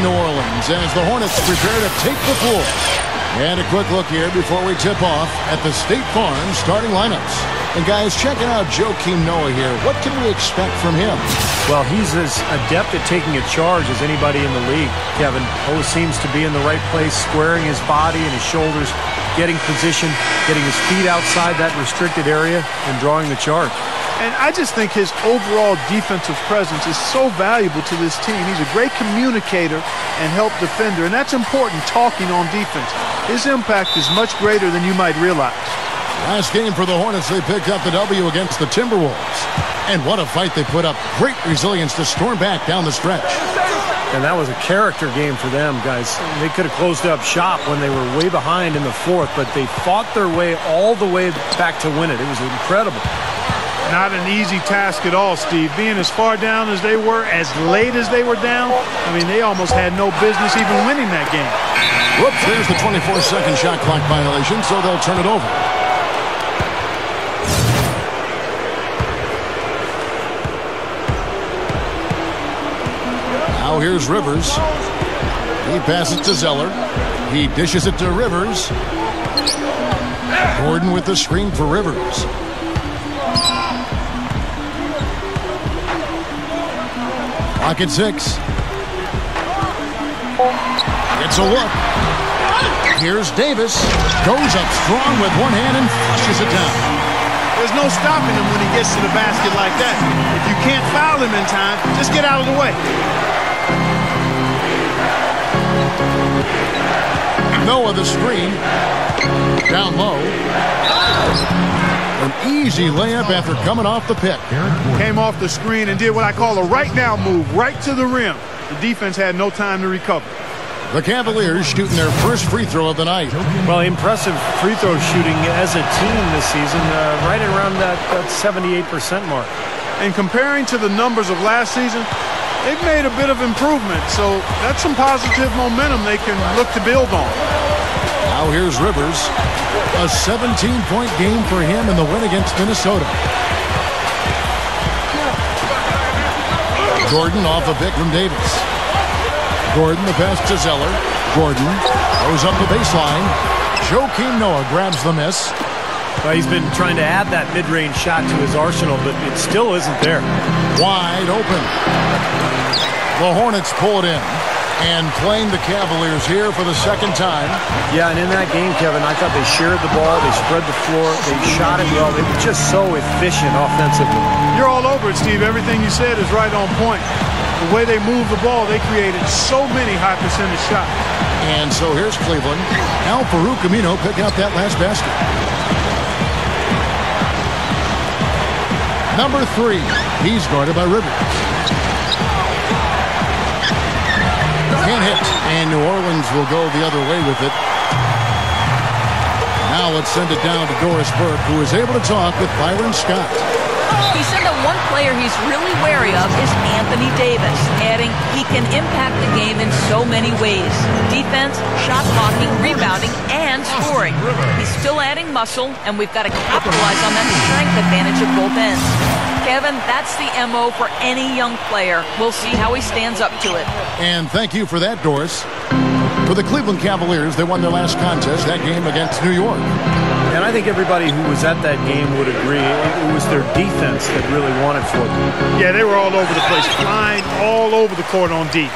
New Orleans as the Hornets prepare to take the floor. And a quick look here before we tip off at the State Farm starting lineups. And guys, checking out Joakim Noah here. What can we expect from him? Well, he's as adept at taking a charge as anybody in the league, Kevin. Always seems to be in the right place, squaring his body and his shoulders, getting position, getting his feet outside that restricted area, and drawing the charge. And I just think his overall defensive presence is so valuable to this team. He's a great communicator and help defender, and that's important talking on defense. His impact is much greater than you might realize. Last game for the Hornets, they picked up the W against the Timberwolves. And what a fight they put up. Great resilience to storm back down the stretch. And that was a character game for them, guys. They could have closed up shop when they were way behind in the fourth, but they fought their way all the way back to win it. It was incredible. Not an easy task at all, Steve. Being as far down as they were, as late as they were down, I mean, they almost had no business even winning that game. Whoops, there's the 24-second shot clock violation, so they'll turn it over. Now here's Rivers. He passes to Zeller. He dishes it to Rivers. Gordon with the screen for Rivers. Clock at 6. It's a look. Here's Davis. Goes up strong with one hand and flushes it down. There's no stopping him when he gets to the basket like that. If you can't foul him in time, just get out of the way. Noah the screen. Down low. An easy layup after coming off the pick. Came off the screen and did what I call a right now move, right to the rim. The defense had no time to recover. The Cavaliers shooting their first free throw of the night. Well, impressive free throw shooting as a team this season, right around that 78% mark. And comparing to the numbers of last season, they've made a bit of improvement. So that's some positive momentum they can look to build on. Now here's Rivers. A 17-point game for him in the win against Minnesota. Gordon off a pick from Davis. Gordon the pass to Zeller. Gordon goes up the baseline. Joakim Noah grabs the miss. Well, he's been trying to add that mid-range shot to his arsenal, but it still isn't there. Wide open. The Hornets pull it in. And playing the Cavaliers here for the second time. Yeah, and in that game, Kevin, I thought they shared the ball, they spread the floor, they shot it well. They were just so efficient offensively. You're all over it, Steve. Everything you said is right on point. The way they moved the ball, they created so many high percentage shots. And so here's Cleveland. Now Farouk Amino picking up that last basket. Number 3. He's guarded by Rivers. Can't hit, and New Orleans will go the other way with it. Now let's send it down to Doris Burke, who is able to talk with Byron Scott. He said that one player he's really wary of is Anthony Davis, adding he can impact the game in so many ways. Defense, shot blocking, rebounding, and scoring. He's still adding muscle, and we've got to capitalize on that strength advantage at both ends. Kevin, that's the MO for any young player. We'll see how he stands up to it. And thank you for that, Doris. For the Cleveland Cavaliers, they won their last contest, that game against New York. And I think everybody who was at that game would agree it was their defense that really won it for them. Yeah, they were all over the place, flying all over the court on D.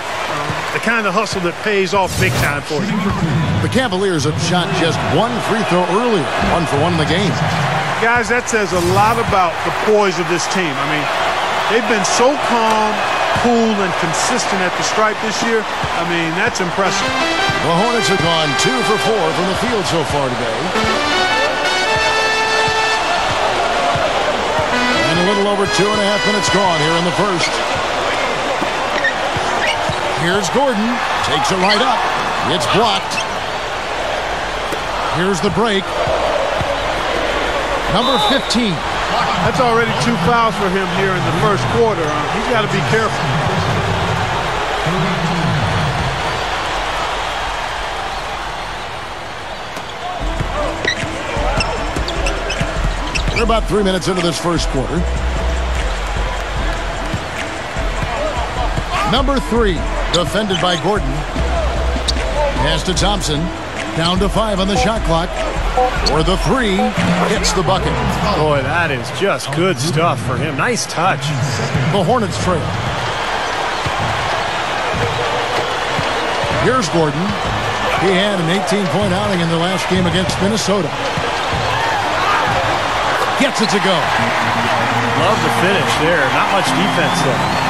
The kind of hustle that pays off big time for you. The Cavaliers have shot just one free throw earlier, 1 for 1 in the game. Guys, that says a lot about the poise of this team. I mean, they've been so calm, cool, and consistent at the stripe this year. I mean, that's impressive. The Hornets have gone 2 for 4 from the field so far today. And a little over 2.5 minutes gone here in the first. Here's Gordon. Takes it right up. It's blocked. Here's the break. Number 15. That's already 2 fouls for him here in the first quarter. He's got to be careful. We're about 3 minutes into this first quarter. Number 3. Defended by Gordon. Pass to Thompson. Down to 5 on the shot clock. For the 3. Hits the bucket. Boy, that is just good stuff for him. Nice touch. The Hornets trail. Here's Gordon. He had an 18-point outing in the last game against Minnesota. Gets it to go. Love the finish there. Not much defense there.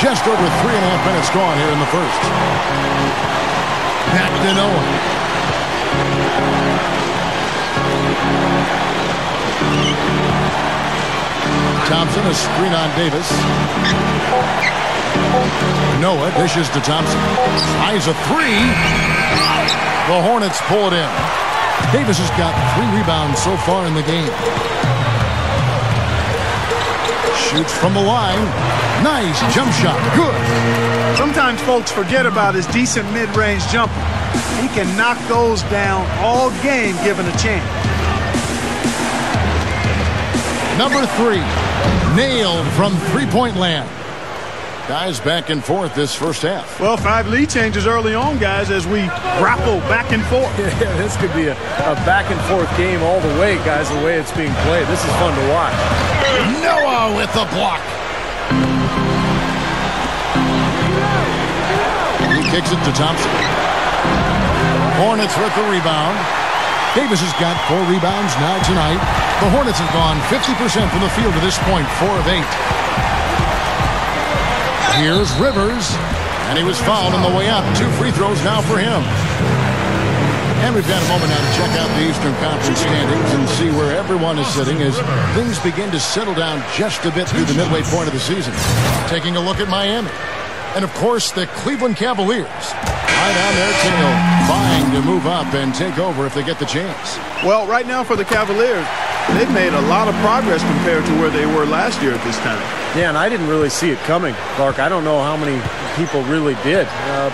Just over 3.5 minutes gone here in the first. Back to Noah. Thompson, a screen on Davis. Noah dishes to Thompson. Tries a 3. The Hornets pull it in. Davis has got 3 rebounds so far in the game. Shoots from the line. Nice jump shot. Good. Sometimes folks forget about his decent mid-range jumper. He can knock those down all game given a chance. Number 3. Nailed from three-point land. Guys back and forth this first half. Well, 5 lead changes early on, guys, as we grapple back and forth. Yeah, this could be a back and forth game all the way, guys, the way it's being played. This is fun to watch. Noah with the block. He kicks it to Thompson. Hornets with the rebound. Davis has got 4 rebounds now tonight. The Hornets have gone 50% from the field to this point, 4 of 8. Here's Rivers, and he was fouled on the way up. 2 free throws now for him. And we've got a moment now to check out the Eastern Conference standings and see where everyone is sitting as things begin to settle down just a bit through the midway point of the season. Taking a look at Miami. And, of course, the Cleveland Cavaliers. Right on their tail, vying to move up and take over if they get the chance. Well, right now for the Cavaliers, they've made a lot of progress compared to where they were last year at this time. Yeah, and I didn't really see it coming, Clark. I don't know how many people really did,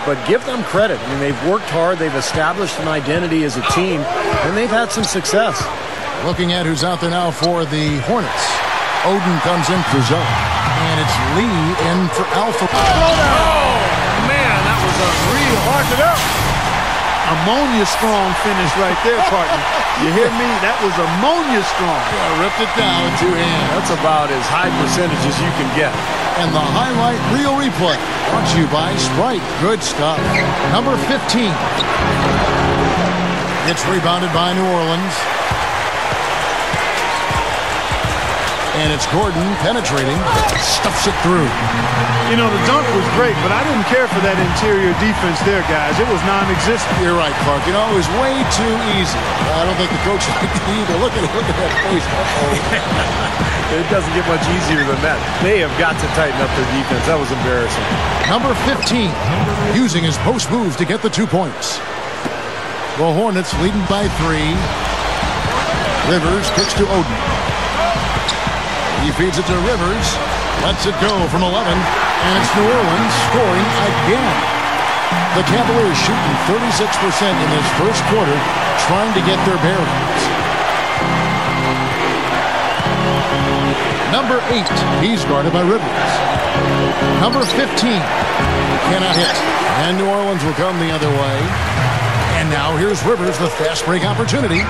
but give them credit. I mean, they've worked hard, they've established an identity as a team, and they've had some success. Looking at who's out there now for the Hornets. Oden comes in for Zoe, and it's Lee in for Alpha. Oh, man, that was a real hard it up. Ammonia strong finish right there, partner. You hear me? That was ammonia strong. Yeah, ripped it down with 2 hands. That's about as high percentage as you can get. And the highlight reel replay brought to you by Sprite. Good stuff. Number 15. It's rebounded by New Orleans. And it's Gordon penetrating. Stuffs it through. You know, the dunk was great, but I didn't care for that interior defense there, guys. It was non-existent. You're right, Clark. You know, it was way too easy. I don't think the coach liked it either. Look at it. Look at that face. It doesn't get much easier than that. They have got to tighten up their defense. That was embarrassing. Number 15, using his post moves to get the 2 points. The Hornets leading by 3. Rivers kicks to Oden. He feeds it to Rivers. Lets it go from 11. And it's New Orleans scoring again. The Cavaliers shooting 36% in this first quarter, trying to get their bearings. Number 8, he's guarded by Rivers. Number 15, cannot hit. And New Orleans will come the other way. And now here's Rivers, the fast break opportunity.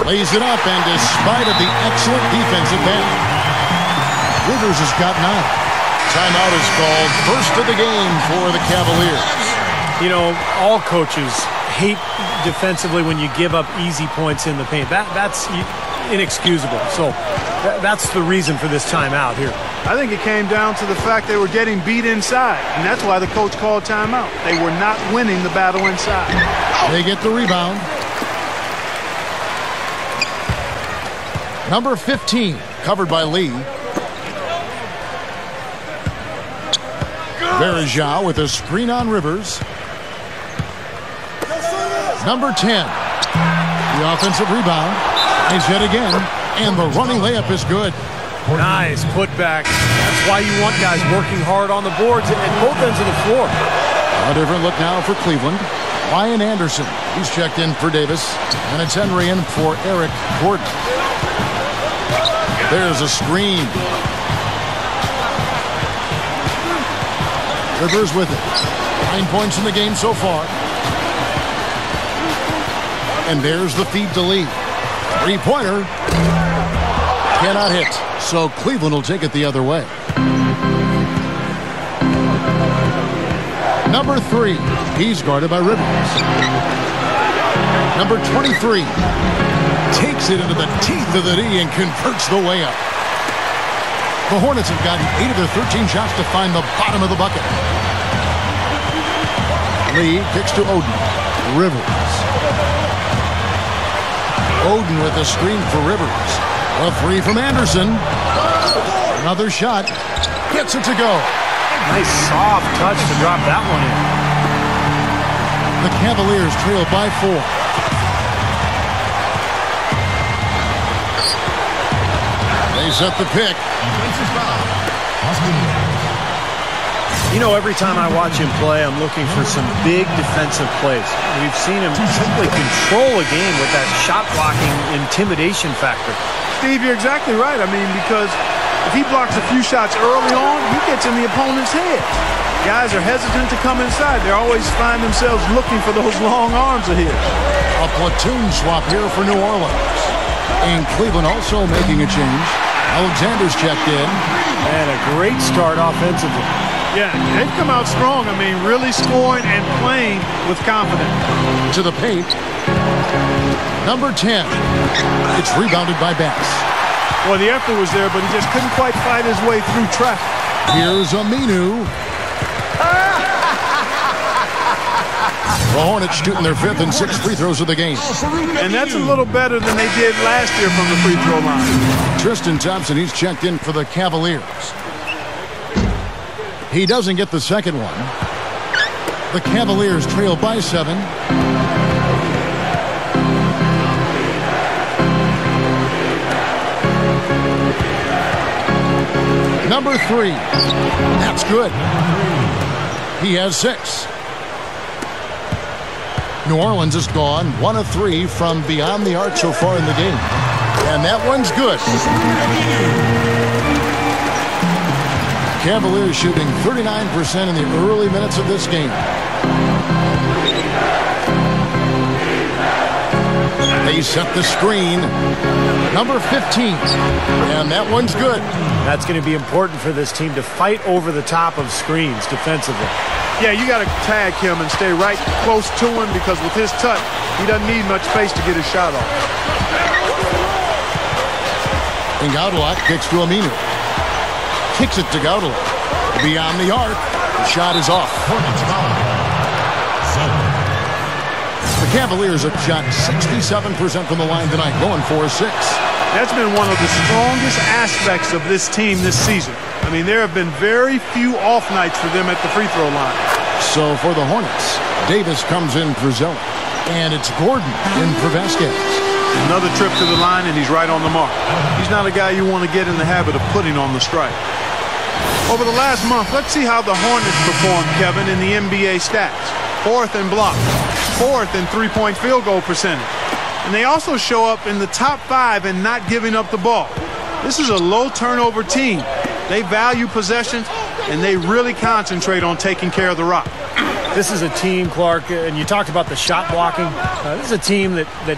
Lays it up, and despite of the excellent defensive end, Rivers has got 9. Timeout is called. First of the game for the Cavaliers. You know, all coaches hate defensively when you give up easy points in the paint. That's inexcusable. So that's the reason for this timeout here. I think it came down to the fact they were getting beat inside, and that's why the coach called timeout. They were not winning the battle inside. They get the rebound. Number 15, covered by Lee. Verajao with a screen on Rivers. Number 10, the offensive rebound. He's hit again, and the running layup is good. Nice putback. That's why you want guys working hard on the boards at both ends of the floor. A different look now for Cleveland. Ryan Anderson, he's checked in for Davis, and it's Henry in for Eric Gordon. There's a screen. Rivers with it. 9 points in the game so far. And there's the feed to Lee. Three-pointer. Cannot hit. So Cleveland will take it the other way. Number 3. He's guarded by Rivers. Number 23. Takes it into the teeth of the D and converts the layup. The Hornets have gotten 8 of their 13 shots to find the bottom of the bucket. Lee kicks to Oden. Rivers. Oden with a screen for Rivers. A three from Anderson. Another shot. Gets it to go. Nice soft touch to drop that one in. The Cavaliers trail by 4. They set the pick. You know, every time I watch him play, I'm looking for some big defensive plays. We've seen him simply control a game with that shot-blocking intimidation factor. Steve, you're exactly right. I mean, because if he blocks a few shots early on, he gets in the opponent's head. Guys are hesitant to come inside. They always find themselves looking for those long arms of his. A platoon swap here for New Orleans. And Cleveland also making a change. Alexander's checked in. And a great start offensively. Yeah, they've come out strong. I mean, really scoring and playing with confidence. To the paint. Number 10. It's rebounded by Bass. Well, the effort was there, but he just couldn't quite fight his way through traffic. Here's Aminu. The Hornets shooting their 5th and 6th free throws of the game. And that's a little better than they did last year from the free throw line. Tristan Thompson, he's checked in for the Cavaliers. He doesn't get the second one. The Cavaliers trail by 7. Number 3. That's good. He has 6. New Orleans is gone 1 of 3 from beyond the arc so far in the game. And that one's good. Cavaliers shooting 39% in the early minutes of this game. They set the screen. Number 15. And that one's good. That's going to be important for this team to fight over the top of screens defensively. Yeah, you got to tag him and stay right close to him because with his touch, he doesn't need much space to get his shot off. And Gaudelot kicks to Aminu. Kicks it to Gaudelot. Beyond the arc. The shot is off. The Cavaliers have shot 67% from the line tonight, going 4-6. That's been one of the strongest aspects of this team this season. I mean, there have been very few off nights for them at the free throw line. So for the Hornets, Davis comes in for Zeller. And it's Gordon in for Vasquez. Another trip to the line, and he's right on the mark. He's not a guy you want to get in the habit of putting on the strike. Over the last month, let's see how the Hornets performed, Kevin, in the NBA stats. 4th in blocks, 4th in three-point field goal percentage. And they also show up in the top 5 in not giving up the ball. This is a low turnover team. They value possessions, and they really concentrate on taking care of the rock. This is a team, Clark, and you talked about the shot blocking. This is a team that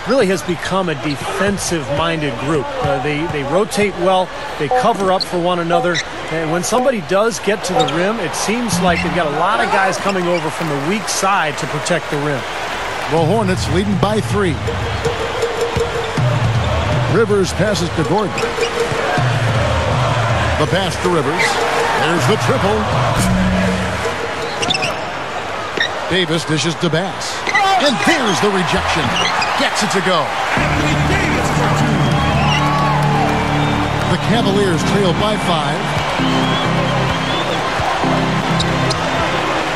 really has become a defensive-minded group. They rotate well. They cover up for one another. And when somebody does get to the rim, it seems like they've got a lot of guys coming over from the weak side to protect the rim. The Hornets leading by 3. Rivers passes to Gordon. The pass to Rivers. There's the triple. Davis dishes to Bass. And there's the rejection. Gets it to go. The Cavaliers trail by 5.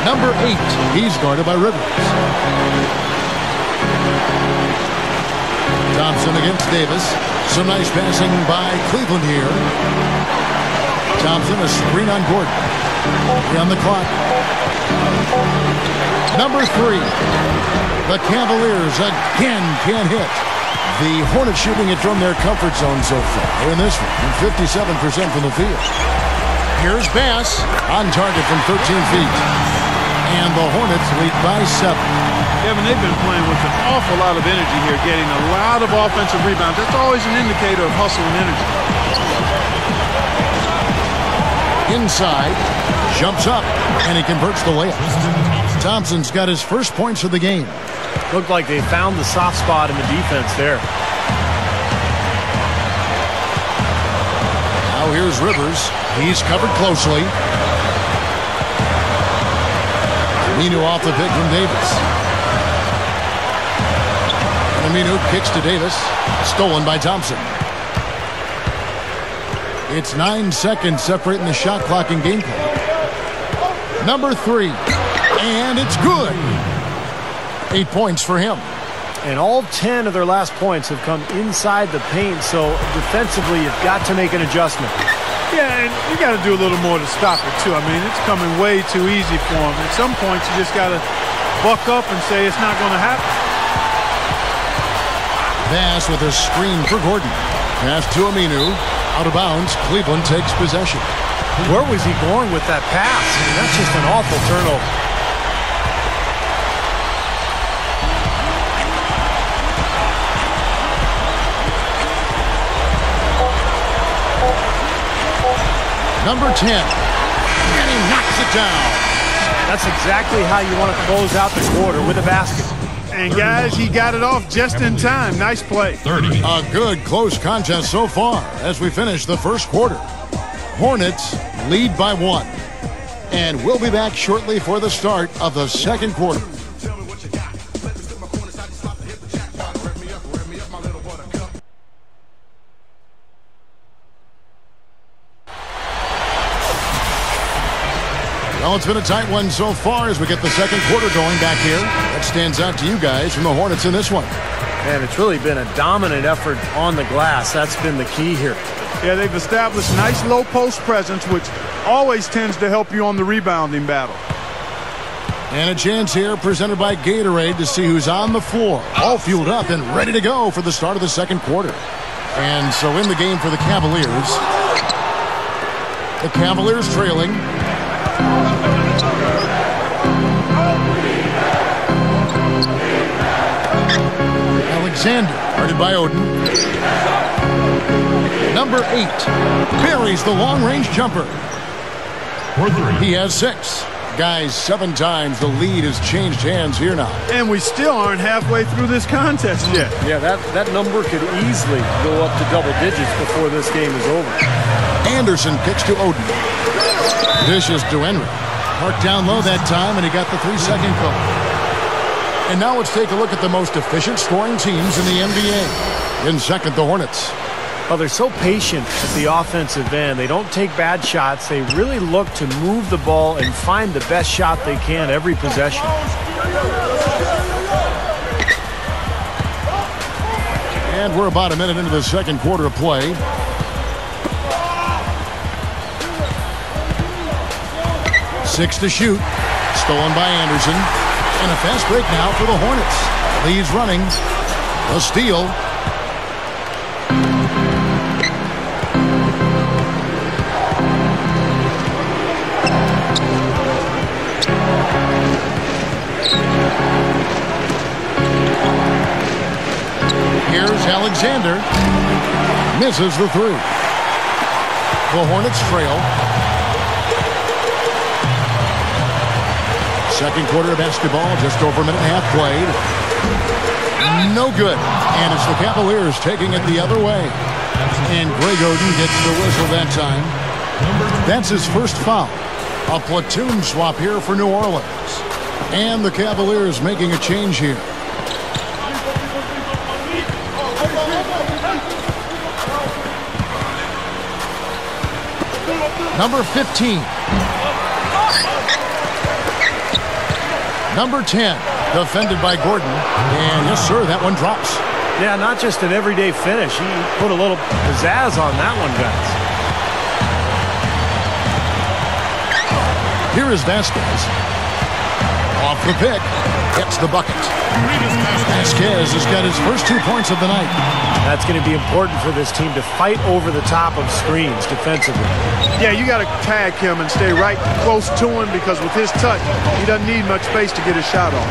Number 8. He's guarded by Rivers. Thompson against Davis. Some nice passing by Cleveland here. Thompson, a screen on Gordon. 3 on the clock. Number 3. The Cavaliers again can't hit. The Hornets shooting it from their comfort zone so far in this one. 57% from the field. Here's Bass on target from 13 feet. And the Hornets lead by 7. Kevin, they've been playing with an awful lot of energy here, getting a lot of offensive rebounds. That's always an indicator of hustle and energy. Inside, jumps up, and he converts the layup. Thompson's got his first points of the game. Looked like they found the soft spot in the defense there. Now here's Rivers. He's covered closely. Aminu off the pick from Davis. And Aminu kicks to Davis. Stolen by Thompson. It's 9 seconds separating the shot clock and game clock. Number 3. And it's good. 8 points for him. And all 10 of their last points have come inside the paint, so defensively you've got to make an adjustment. Yeah, and you got to do a little more to stop it, too. I mean, it's coming way too easy for him. At some points, you just got to buck up and say it's not going to happen. Bass with a screen for Gordon. Pass to Aminu. Out of bounds. Cleveland takes possession. Where was he going with that pass? I mean, that's just an awful turnover. Number 10. And he knocks it down. That's exactly how you want to close out the quarter, with a basket. And guys, he got it off just in time. Nice play. 30. A good close contest so far as we finish the first quarter. Hornets lead by 1. And we'll be back shortly for the start of the second quarter. Well, it's been a tight one so far as we get the second quarter going back here. What stands out to you guys from the Hornets in this one? Man, it's really been a dominant effort on the glass. That's been the key here. Yeah, they've established nice low post presence, which always tends to help you on the rebounding battle. And a chance here presented by Gatorade to see who's on the floor. All fueled up and ready to go for the start of the second quarter. And so in the game for the Cavaliers. The Cavaliers trailing. Alexander, guarded by Oden. Number 8, buries the long-range jumper. He has 6. Guys, 7 times the lead has changed hands here now. And we still aren't halfway through this contest yet. Yeah, that number could easily go up to double digits before this game is over. Anderson kicks to Oden. Dishes to Henry. Marked down low that time, and he got the 3-second call. And now let's take a look at the most efficient scoring teams in the NBA. In second, the Hornets. Well, they're so patient at the offensive end. They don't take bad shots. They really look to move the ball and find the best shot they can every possession. And we're about a minute into the second quarter of play. Six to shoot. Stolen by Anderson. And a fast break now for the Hornets. Lee's running. A steal. Here's Alexander. Misses the 3. The Hornets trail. Second quarter of basketball, just over a minute and a half played. No good. And it's the Cavaliers taking it the other way. And Greg Oden gets the whistle that time. That's his first foul. A platoon swap here for New Orleans. And the Cavaliers making a change here. Number 15. Number 10, defended by Gordon. And yes, sir, that one drops. Yeah, not just an everyday finish. He put a little pizzazz on that one, guys. Here is Vasquez. Off the pick. Gets the bucket. Vasquez has got his first 2 points of the night. That's going to be important for this team to fight over the top of screens defensively. Yeah, you got to tag him and stay right close to him because with his touch, he doesn't need much space to get his shot off.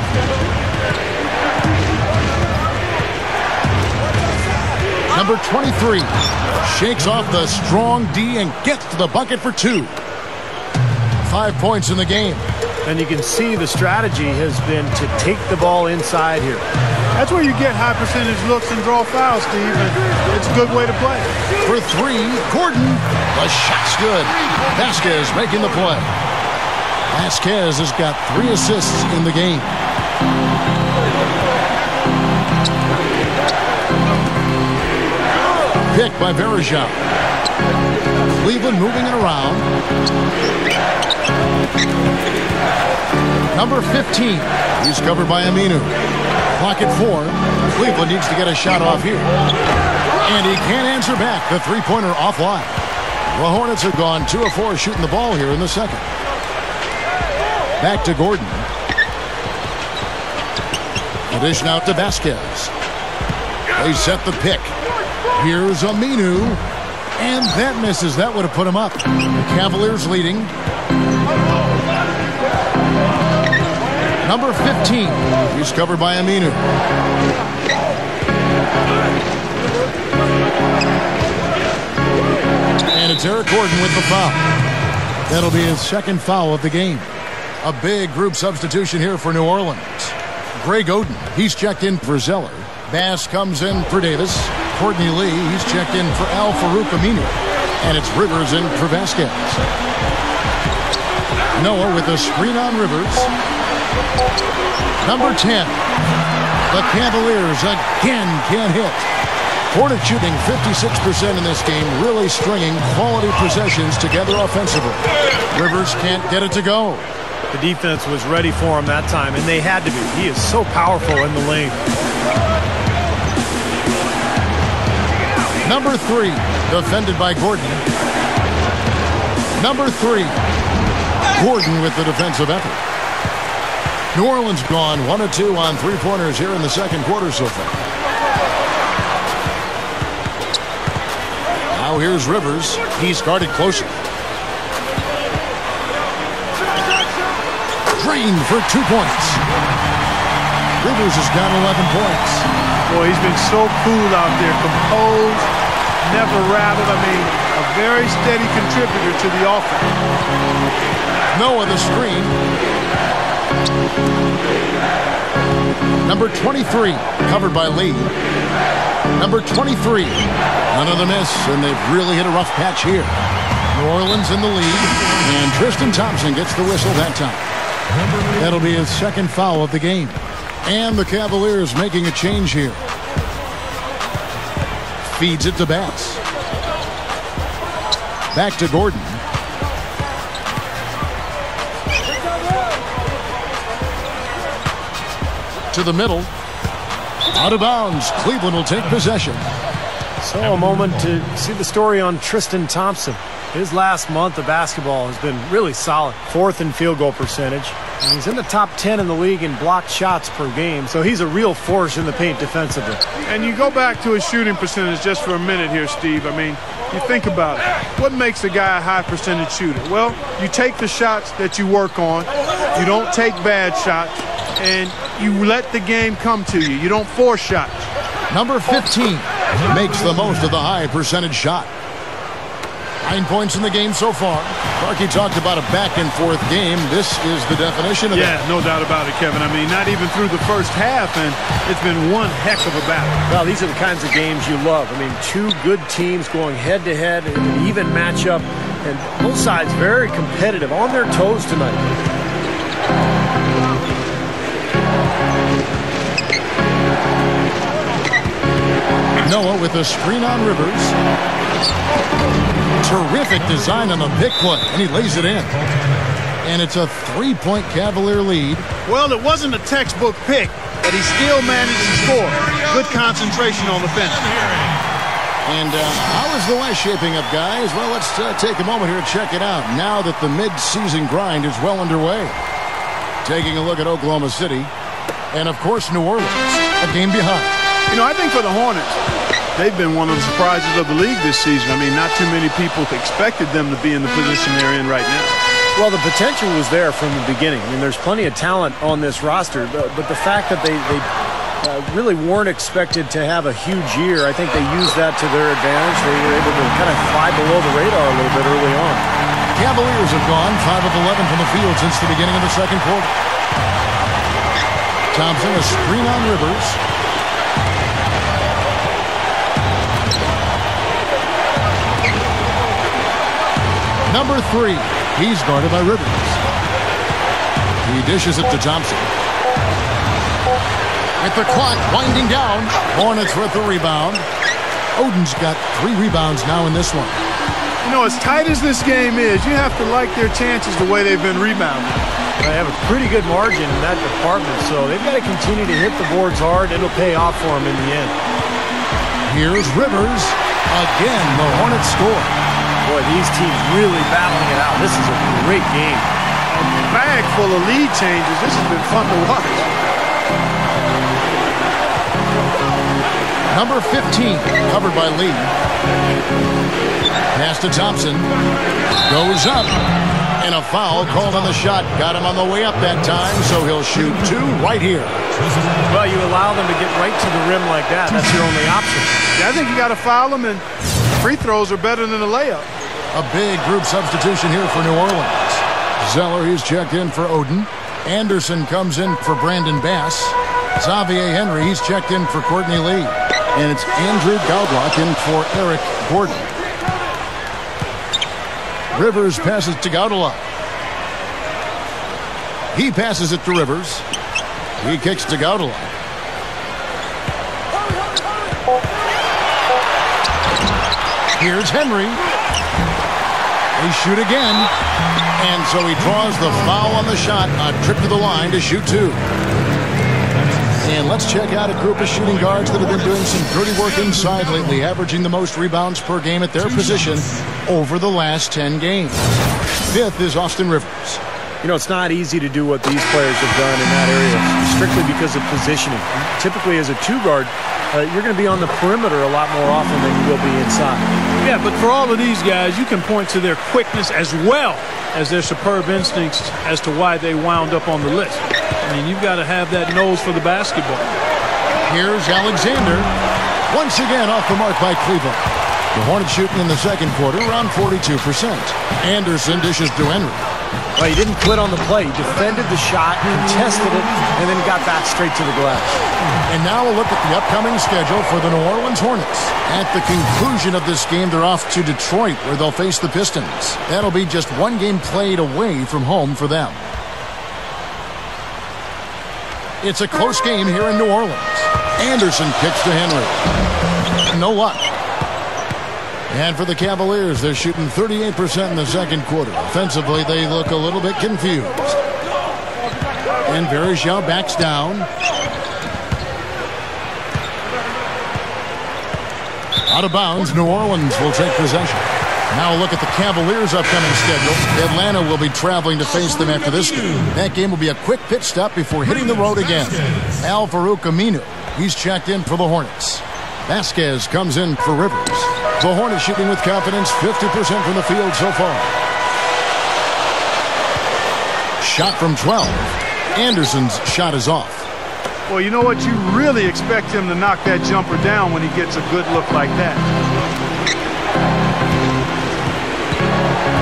Number 23 shakes off the strong D and gets to the bucket for 2. 5 points in the game. And you can see the strategy has been to take the ball inside here. That's where you get high percentage looks and draw fouls, Steve, and it's a good way to play. For 3, Gordon. The shot's good. Vasquez making the play. Vasquez has got 3 assists in the game. Pick by Verejao. Cleveland moving it around. Number 15. He's covered by Aminu. Clock at 4. Cleveland needs to get a shot off here. And he can't answer back. The three-pointer offline. The Hornets have gone 2 of 4 shooting the ball here in the second. Back to Gordon. Addition out to Vasquez. They set the pick. Here's Aminu. And that misses. That would have put him up. The Cavaliers leading. Number 15. He's covered by Aminu. And it's Eric Gordon with the foul. That'll be his second foul of the game. A big group substitution here for New Orleans. Greg Oden, he's checked in for Zeller. Bass comes in for Davis. Courtney Lee, he's checked in for Al Farouk Aminu. And it's Rivers in for Vasquez. Noah with a screen on Rivers. Number 10. The Cavaliers again can't hit. Hornets shooting 56% in this game, really stringing quality possessions together offensively. Rivers can't get it to go. The defense was ready for him that time, and they had to be. He is so powerful in the lane. Number 3, defended by Gordon. Number 3, Gordon with the defensive effort. New Orleans gone 1 of 2 on three-pointers here in the second quarter so far. Now here's Rivers. He's guarded closer. Drained for 2 points. Rivers has got 11 points. Boy, he's been so cool out there, composed, never rattled. I mean, a very steady contributor to the offense. Noah the screen. Number 23, covered by Lee. Number 23, another miss, and they've really hit a rough patch here. New Orleans in the lead, and Tristan Thompson gets the whistle that time. That'll be his second foul of the game. And the Cavaliers making a change here. Feeds it to Bass. Back to Gordon. To the middle. Out of bounds. Cleveland will take possession. So a moment to see the story on Tristan Thompson. His last month of basketball has been really solid. 4th in field goal percentage. And he's in the top 10 in the league in blocked shots per game. So he's a real force in the paint defensively. And you go back to his shooting percentage just for a minute here, Steve. I mean, you think about it. What makes a guy a high percentage shooter? Well, you take the shots that you work on. You don't take bad shots. And you let the game come to you. You don't force shots. Number 15 makes the most of the high percentage shot. 9 points in the game so far. Clarkie talked about a back-and-forth game. This is the definition of that. Yeah, no doubt about it, Kevin. I mean, not even through the first half, and it's been one heck of a battle. Well, these are the kinds of games you love. I mean, 2 good teams going head-to-head in an even matchup, and both sides very competitive, on their toes tonight. Noah with a screen on Rivers. Terrific design on the big play, and he lays it in. And it's a 3-point Cavalier lead. Well, it wasn't a textbook pick, but he still managed to score. Good concentration on the finish. And how is the West shaping up, guys? Well, let's take a moment here to check it out now that the mid-season grind is well underway. Taking a look at Oklahoma City. And, of course, New Orleans, a game behind. You know, I think for the Hornets, they've been one of the surprises of the league this season. I mean, not too many people expected them to be in the position they're in right now. Well, the potential was there from the beginning. I mean, there's plenty of talent on this roster, but the fact that they really weren't expected to have a huge year, I think they used that to their advantage. They were able to kind of fly below the radar a little bit early on. Cavaliers have gone 5 of 11 from the field since the beginning of the second quarter. Thompson, a screen on Rivers. Number 3, he's guarded by Rivers. He dishes it to Thompson. With the clock winding down, Hornets with the rebound. Oden's got 3 rebounds now in this one. You know, as tight as this game is, you have to like their chances the way they've been rebounding. They have a pretty good margin in that department, so they've got to continue to hit the boards hard. It'll pay off for them in the end. Here's Rivers. Again, the Hornets score. Boy, these teams really battling it out. This is a great game. A bag full of lead changes. This has been fun to watch. Number 15, covered by Lee. Pass to Thompson. Goes up. And a foul called on the shot. Got him on the way up that time, so he'll shoot 2 right here. Well, you allow them to get right to the rim like that. That's your only option. Yeah, I think you got to foul them, and free throws are better than a layup. A big group substitution here for New Orleans. Zeller, he's checked in for Oden. Anderson comes in for Brandon Bass. Xavier Henry, he's checked in for Courtney Lee. And it's Andrew Gaudlock in for Eric Gordon. Rivers passes to Gaudlock. He passes it to Rivers. He kicks to Gaudlock. Here's Henry. They shoot again. And so he draws the foul on the shot. A trip to the line to shoot 2. And let's check out a group of shooting guards that have been doing some dirty work inside lately, averaging the most rebounds per game at their position over the last 10 games. 5th is Austin Rivers. You know, it's not easy to do what these players have done in that area, strictly because of positioning. Typically, as a 2-guard, you're going to be on the perimeter a lot more often than you will be inside. Yeah, but for all of these guys, you can point to their quickness as well as their superb instincts as to why they wound up on the list. I mean, you've got to have that nose for the basketball. Here's Alexander. Once again off the mark by Cleveland. The Hornets shooting in the second quarter around 42%. Anderson dishes to Henry. Well, he didn't quit on the play. He defended the shot, contested it, and then got back straight to the glass. And now a look at the upcoming schedule for the New Orleans Hornets. At the conclusion of this game, they're off to Detroit, where they'll face the Pistons. That'll be just 1 game played away from home for them. It's a close game here in New Orleans. Anderson kicks to Henry. No luck. And for the Cavaliers, they're shooting 38% in the second quarter. Offensively, they look a little bit confused. And Verjao backs down. Out of bounds, New Orleans will take possession. Now a look at the Cavaliers' upcoming schedule. Atlanta will be traveling to face them after this game. That game will be a quick pit stop before hitting the road again. Al-Farouq Aminu, he's checked in for the Hornets. Vasquez comes in for Rivers. The Hornets shooting with confidence, 50% from the field so far. Shot from 12. Anderson's shot is off. Well, you know what? You really expect him to knock that jumper down when he gets a good look like that.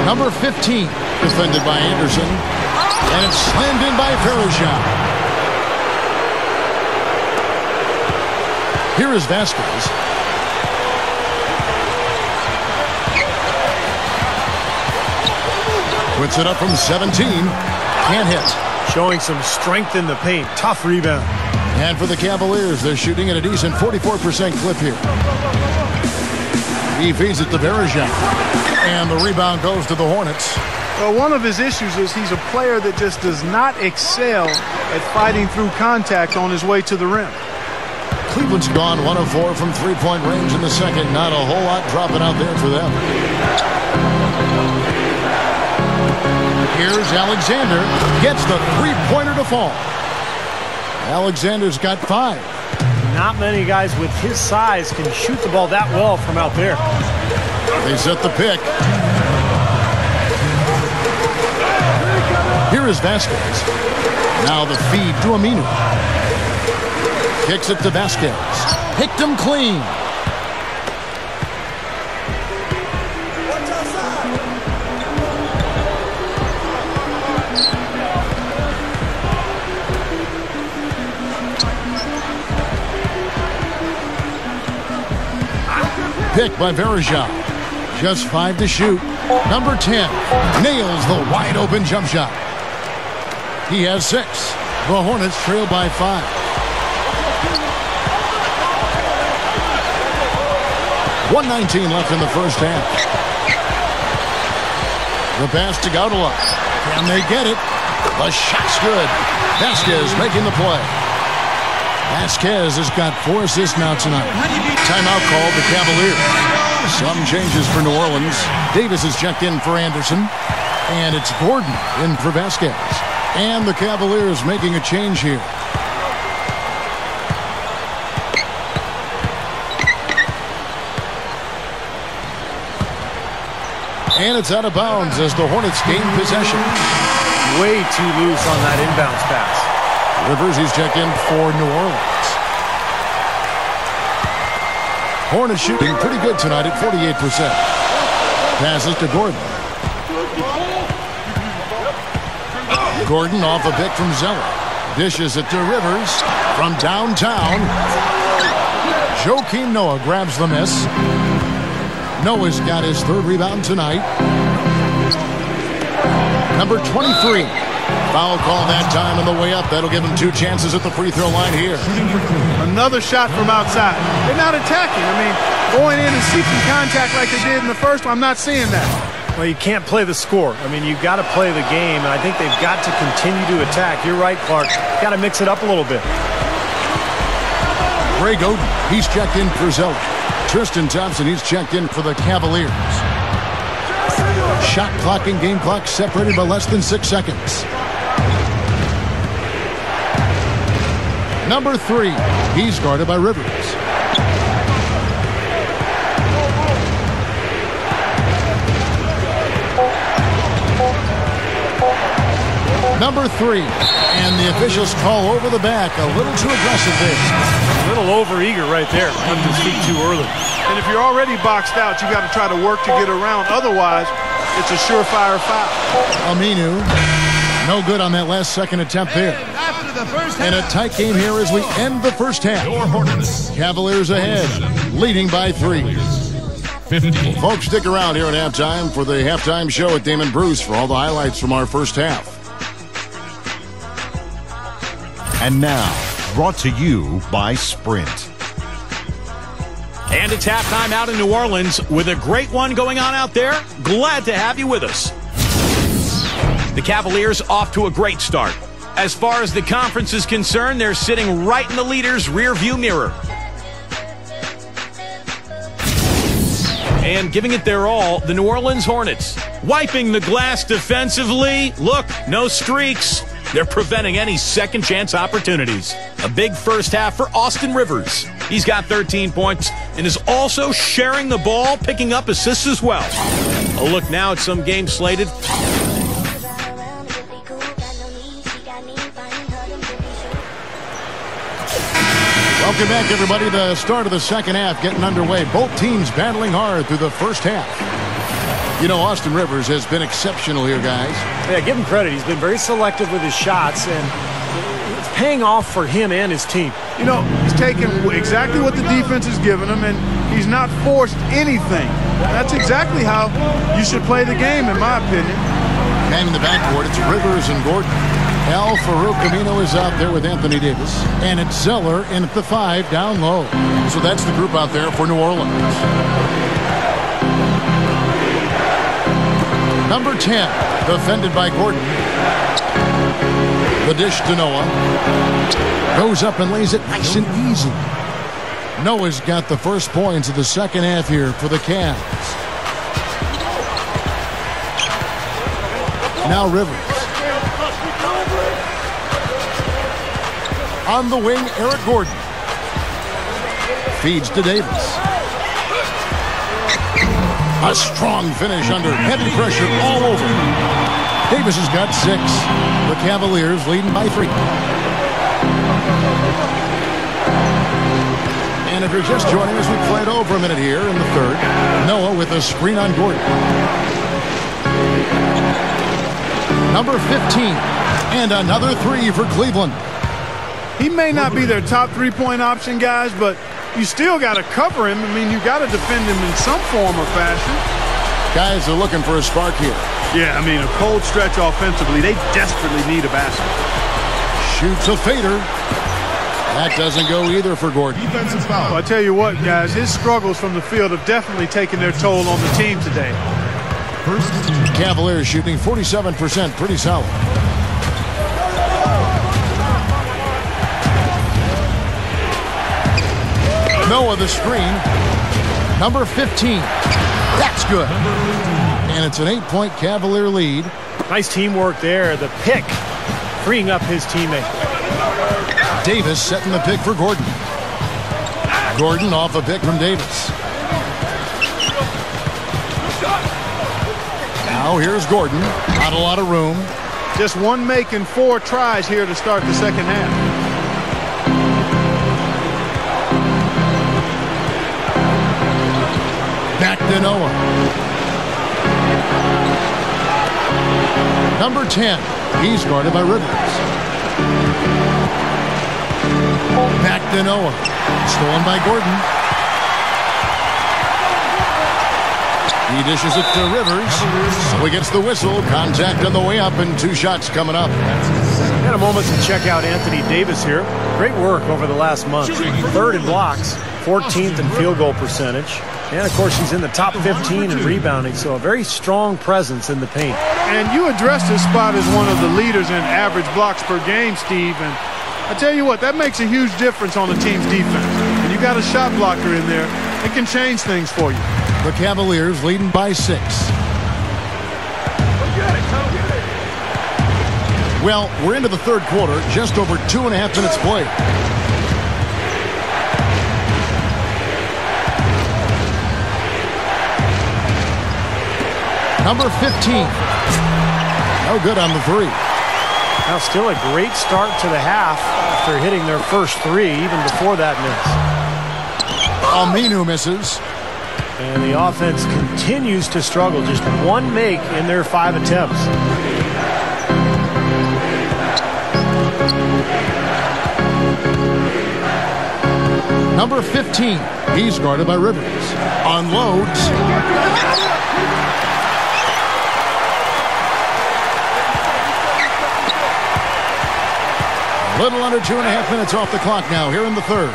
Number 15, defended by Anderson. And it's slammed in by Verjao. Here is Vasquez. Puts it up from 17. Can't hit. Showing some strength in the paint. Tough rebound. And for the Cavaliers, they're shooting at a decent 44% clip here. He feeds it to Verjao. And the rebound goes to the Hornets. Well, one of his issues is he's a player that just does not excel at fighting through contact on his way to the rim. Cleveland's gone 1 of 4 from three-point range in the second. Not a whole lot dropping out there for them. Here's Alexander. Gets the three-pointer to fall. Alexander's got 5. Not many guys with his size can shoot the ball that well from out there. They set the pick. Here is Vasquez. Now the feed to Aminu. Kicks it to Vasquez. Picked him clean. Pick by Verajao. Just 5 to shoot. Number 10 nails the wide open jump shot. He has 6. The Hornets trail by 5. .119 left in the first half. The pass to Gaudala. Can they get it? The shot's good. Vasquez making the play. Vasquez has got 4 assists now tonight. Timeout called the Cavaliers. Some changes for New Orleans. Davis is checked in for Anderson. And it's Gordon in for Vasquez. And the Cavaliers making a change here. And it's out of bounds as the Hornets gain possession. Way too loose on that inbounds pass. Rivers, he's checked in for New Orleans. Hornets shooting pretty good tonight at 48%. Passes to Gordon. Gordon off a pick from Zeller. Dishes it to Rivers from downtown. Joakim Noah grabs the miss. Noah's got his 3rd rebound tonight. Number 23. Foul call that time on the way up. That'll give him 2 chances at the free throw line here. Another shot from outside. They're not attacking. I mean, going in and seeking contact like they did in the first one, I'm not seeing that. Well, you can't play the score. I mean, you've got to play the game, and I think they've got to continue to attack. You're right, Clark. Got to mix it up a little bit. Greg Oden, he's checked in for Zeller. Tristan Thompson, he's checked in for the Cavaliers. Shot clock and game clock separated by less than 6 seconds. Number 3, he's guarded by Rivers. Number 3, and the officials call over the back. A little too aggressive there. A little over-eager right there. Left his feet too early. And if you're already boxed out, you got to try to work to get around. Otherwise, it's a surefire foul. Aminu, no good on that last second attempt there. And a tight game here as we end the first half. Cavaliers ahead, leading by 3. Well, folks, stick around here at halftime for the halftime show at Damon Bruce for all the highlights from our first half. And now, brought to you by Sprint. And it's halftime out in New Orleans with a great one going on out there. Glad to have you with us. The Cavaliers off to a great start. As far as the conference is concerned, they're sitting right in the leader's rearview mirror. And giving it their all, the New Orleans Hornets. Wiping the glass defensively. Look, no streaks. They're preventing any second chance opportunities. A big first half for Austin Rivers. He's got 13 points and is also sharing the ball, picking up assists as well. A look now at some games slated. Welcome back, everybody. The start of the second half getting underway. Both teams battling hard through the first half. You know, Austin Rivers has been exceptional here, guys. Yeah, give him credit. He's been very selective with his shots, and it's paying off for him and his team. You know, he's taken exactly what the defense has given him, and he's not forced anything. That's exactly how you should play the game, in my opinion. And in the backcourt, it's Rivers and Gordon. Al Farouk Amino is out there with Anthony Davis. And it's Zeller in at the 5 down low. So that's the group out there for New Orleans. Number 10, defended by Gordon. The dish to Noah. Goes up and lays it nice and easy. Noah's got the first points of the second half here for the Cavs. Now Rivers. On the wing, Eric Gordon. Feeds to Davis. A strong finish under heavy pressure all over. Davis has got 6. The Cavaliers leading by 3. And if you're just joining us, we played over a minute here in the third. Noah with a screen on Gordon. Number 15. And another 3 for Cleveland. He may not be their top three-point option, guys, but you still got to cover him. I mean, you got to defend him in some form or fashion. Guys are looking for a spark here. Yeah, I mean, a cold stretch offensively. They desperately need a basket. Shoots a fader. That doesn't go either for Gordon. Defensive foul. Well, I tell you what, guys, his struggles from the field have definitely taken their toll on the team today. Cavaliers shooting 47%, pretty solid. Noah the screen. Number 15. That's good. And it's an 8-point Cavalier lead. Nice teamwork there. The pick freeing up his teammate. Davis setting the pick for Gordon. Gordon off a pick from Davis. Now here's Gordon. Not a lot of room. Just one make and 4 tries here to start the second half. Back to Noah. Number 10. He's guarded by Rivers. Back to Noah. Stolen by Gordon. He dishes it to Rivers. So he gets the whistle. Contact on the way up and 2 shots coming up. Got a moment to check out Anthony Davis here. Great work over the last month. 3rd in blocks, 14th in field goal percentage. And, of course, he's in the top 15 in rebounding, so a very strong presence in the paint. And you addressed his spot as one of the leaders in average blocks per game, Steve. And I tell you what, that makes a huge difference on the team's defense. And you got a shot blocker in there, it can change things for you. The Cavaliers leading by 6. Well, we're into the third quarter, just over 2.5 minutes played. Number 15. No good on the 3. Now still a great start to the half after hitting their first 3, even before that miss. Aminu misses. And the offense continues to struggle. Just one make in their 5 attempts. Number 15. He's guarded by Rivers. Unloads. A little under 2.5 minutes off the clock now here in the third.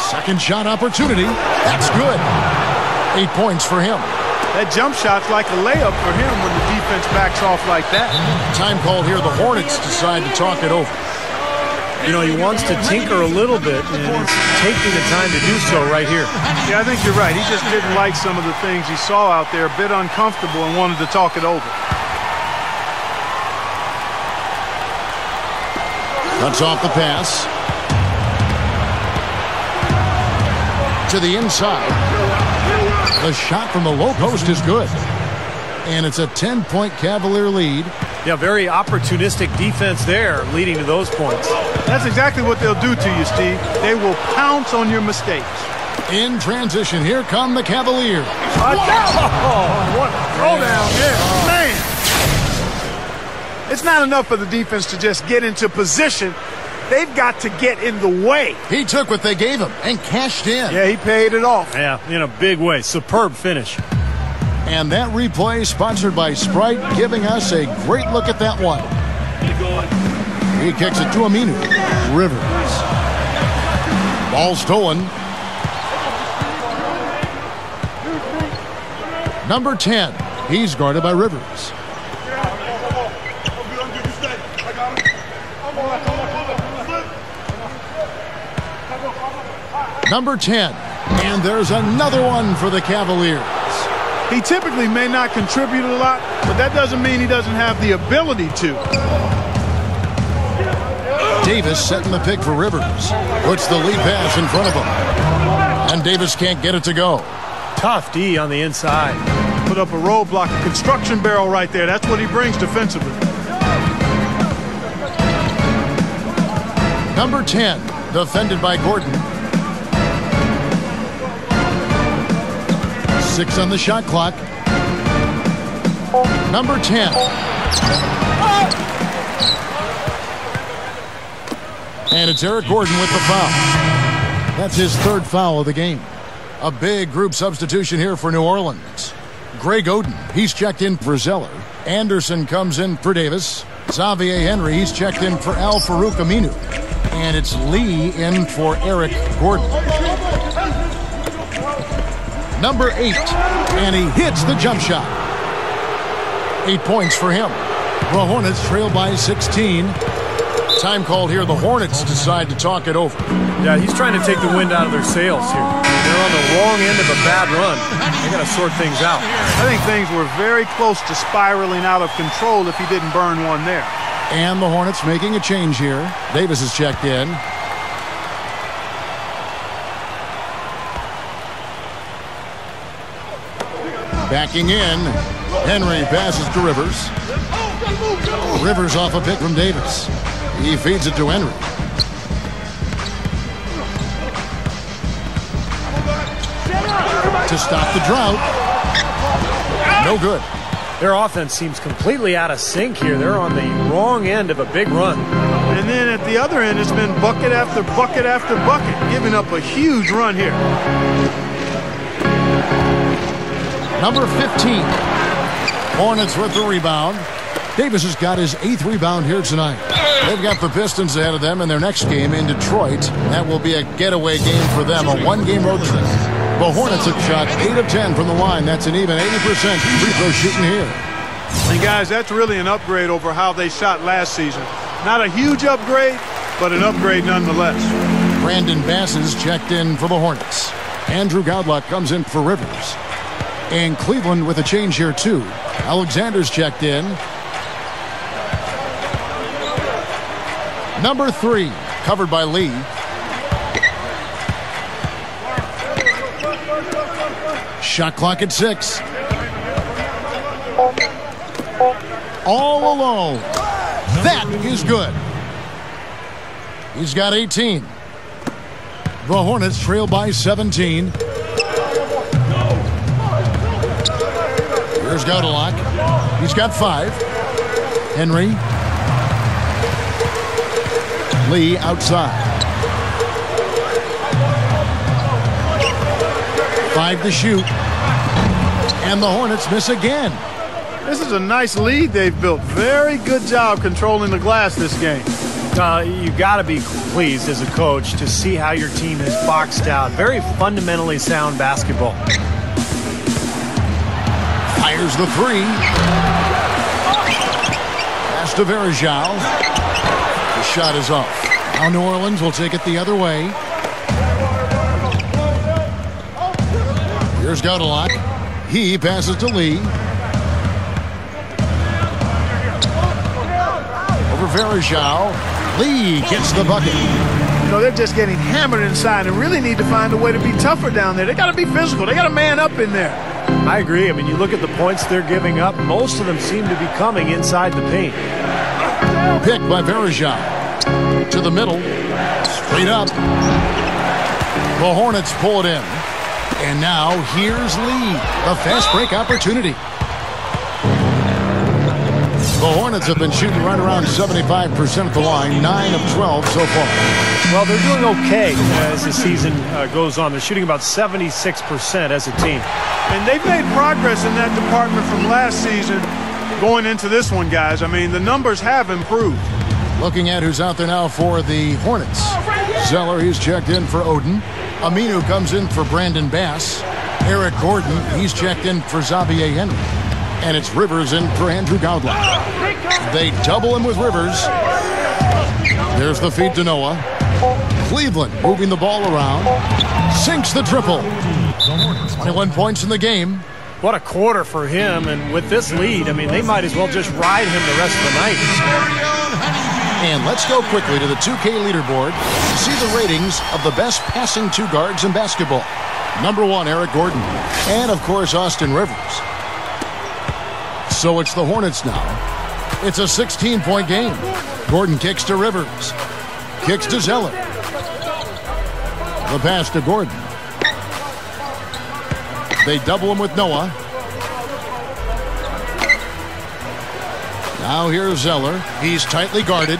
Second shot opportunity. That's good. 8 points for him. That jump shot's like a layup for him when the defense backs off like that. Time called here. The Hornets decide to talk it over. You know, he wants to tinker a little bit, and he's taking the time to do so right here. Yeah, I think you're right. He just didn't like some of the things he saw out there, a bit uncomfortable, and wanted to talk it over. Cuts off the pass. To the inside. The shot from the low post is good. And it's a 10-point Cavalier lead. Yeah, very opportunistic defense there, leading to those points. That's exactly what they'll do to you, Steve. They will pounce on your mistakes. In transition, here come the Cavaliers. What a throwdown there. Man. It's not enough for the defense to just get into position. They've got to get in the way. He took what they gave him and cashed in. Yeah, he paid it off. Yeah, in a big way. Superb finish. And that replay sponsored by Sprite, giving us a great look at that one. He kicks it to Aminu. Rivers. Ball stolen. Number 10. He's guarded by Rivers. Number 10. And there's another one for the Cavaliers. He typically may not contribute a lot, but that doesn't mean he doesn't have the ability to. Davis setting the pick for Rivers. Puts the lead pass in front of him. And Davis can't get it to go. Tough D on the inside. Put up a roadblock, a construction barrel right there. That's what he brings defensively. Number 10, defended by Gordon. 6 on the shot clock. Number 10. And it's Eric Gordon with the foul. That's his 3rd foul of the game. A big group substitution here for New Orleans. Greg Oden, he's checked in for Zeller. Anderson comes in for Davis. Xavier Henry, he's checked in for Al-Farouq Aminu. And it's Lee in for Eric Gordon. Number 8, and he hits the jump shot. 8 points for him. The Hornets trail by 16. Time called here. The Hornets decide to talk it over. Yeah, he's trying to take the wind out of their sails here. They're on the wrong end of a bad run. They got to sort things out. I think things were very close to spiraling out of control if he didn't burn one there. And the Hornets making a change here. Davis is checked in. Backing in. Henry passes to Rivers. Rivers off a pick from Davis. He feeds it to Henry. To stop the drought. No good. Their offense seems completely out of sync here. They're on the wrong end of a big run. And then at the other end, it's been bucket after bucket after bucket, giving up a huge run here. Number 15. Hornets with the rebound. Davis has got his 8th rebound here tonight. They've got the Pistons ahead of them in their next game in Detroit. That will be a getaway game for them, a 1-game road trip. The Hornets have shot 8 of 10 from the line. That's an even 80% free throw shooting here. And guys, that's really an upgrade over how they shot last season. Not a huge upgrade, but an upgrade nonetheless. Brandon Bass is checked in for the Hornets. Andrew Godlock comes in for Rivers. And Cleveland with a change here too. Alexander's checked in. Number 3, covered by Lee. Shot clock at 6. All alone. That is good. He's got 18. The Hornets trail by 17. Here's Godlock. He's got 5. Henry. Lee outside. 5 to shoot. And the Hornets miss again. This is a nice lead they've built. Very good job controlling the glass this game. You got to be pleased as a coach to see how your team is boxed out. Very fundamentally sound basketball. Fires the 3. Pass to Verjao. The shot is off. Now New Orleans will take it the other way. Here's Godlock. He passes to Lee. Over Verjao. Lee gets the bucket. You know, they're just getting hammered inside and really need to find a way to be tougher down there. They got to be physical. They got to man up in there. I agree. I mean, you look at the points they're giving up. Most of them seem to be coming inside the paint. Picked by Verjao. To the middle. Straight up. The Hornets pull it in. And now here's Lee. The fast break opportunity. The Hornets have been shooting right around 75% at the line. 9 of 12 so far. Well, they're doing okay as the season goes on. They're shooting about 76% as a team. And they've made progress in that department from last season going into this one, guys. I mean, the numbers have improved. Looking at who's out there now for the Hornets. Zeller, he's checked in for Oden. Aminu comes in for Brandon Bass. Eric Gordon, he's checked in for Xavier Henry. And it's Rivers in for Andrew Godlock. They double him with Rivers. There's the feed to Noah. Cleveland moving the ball around. Sinks the triple. 21 points in the game. What a quarter for him, and with this lead, I mean, they might as well just ride him the rest of the night. And let's go quickly to the 2K leaderboard to see the ratings of the best passing two guards in basketball. Number 1, Eric Gordon, and of course, Austin Rivers. So it's the Hornets now. It's a 16-point game. Gordon kicks to Rivers. Kicks to Zeller. The pass to Gordon. They double him with Noah. Now here's Zeller. He's tightly guarded.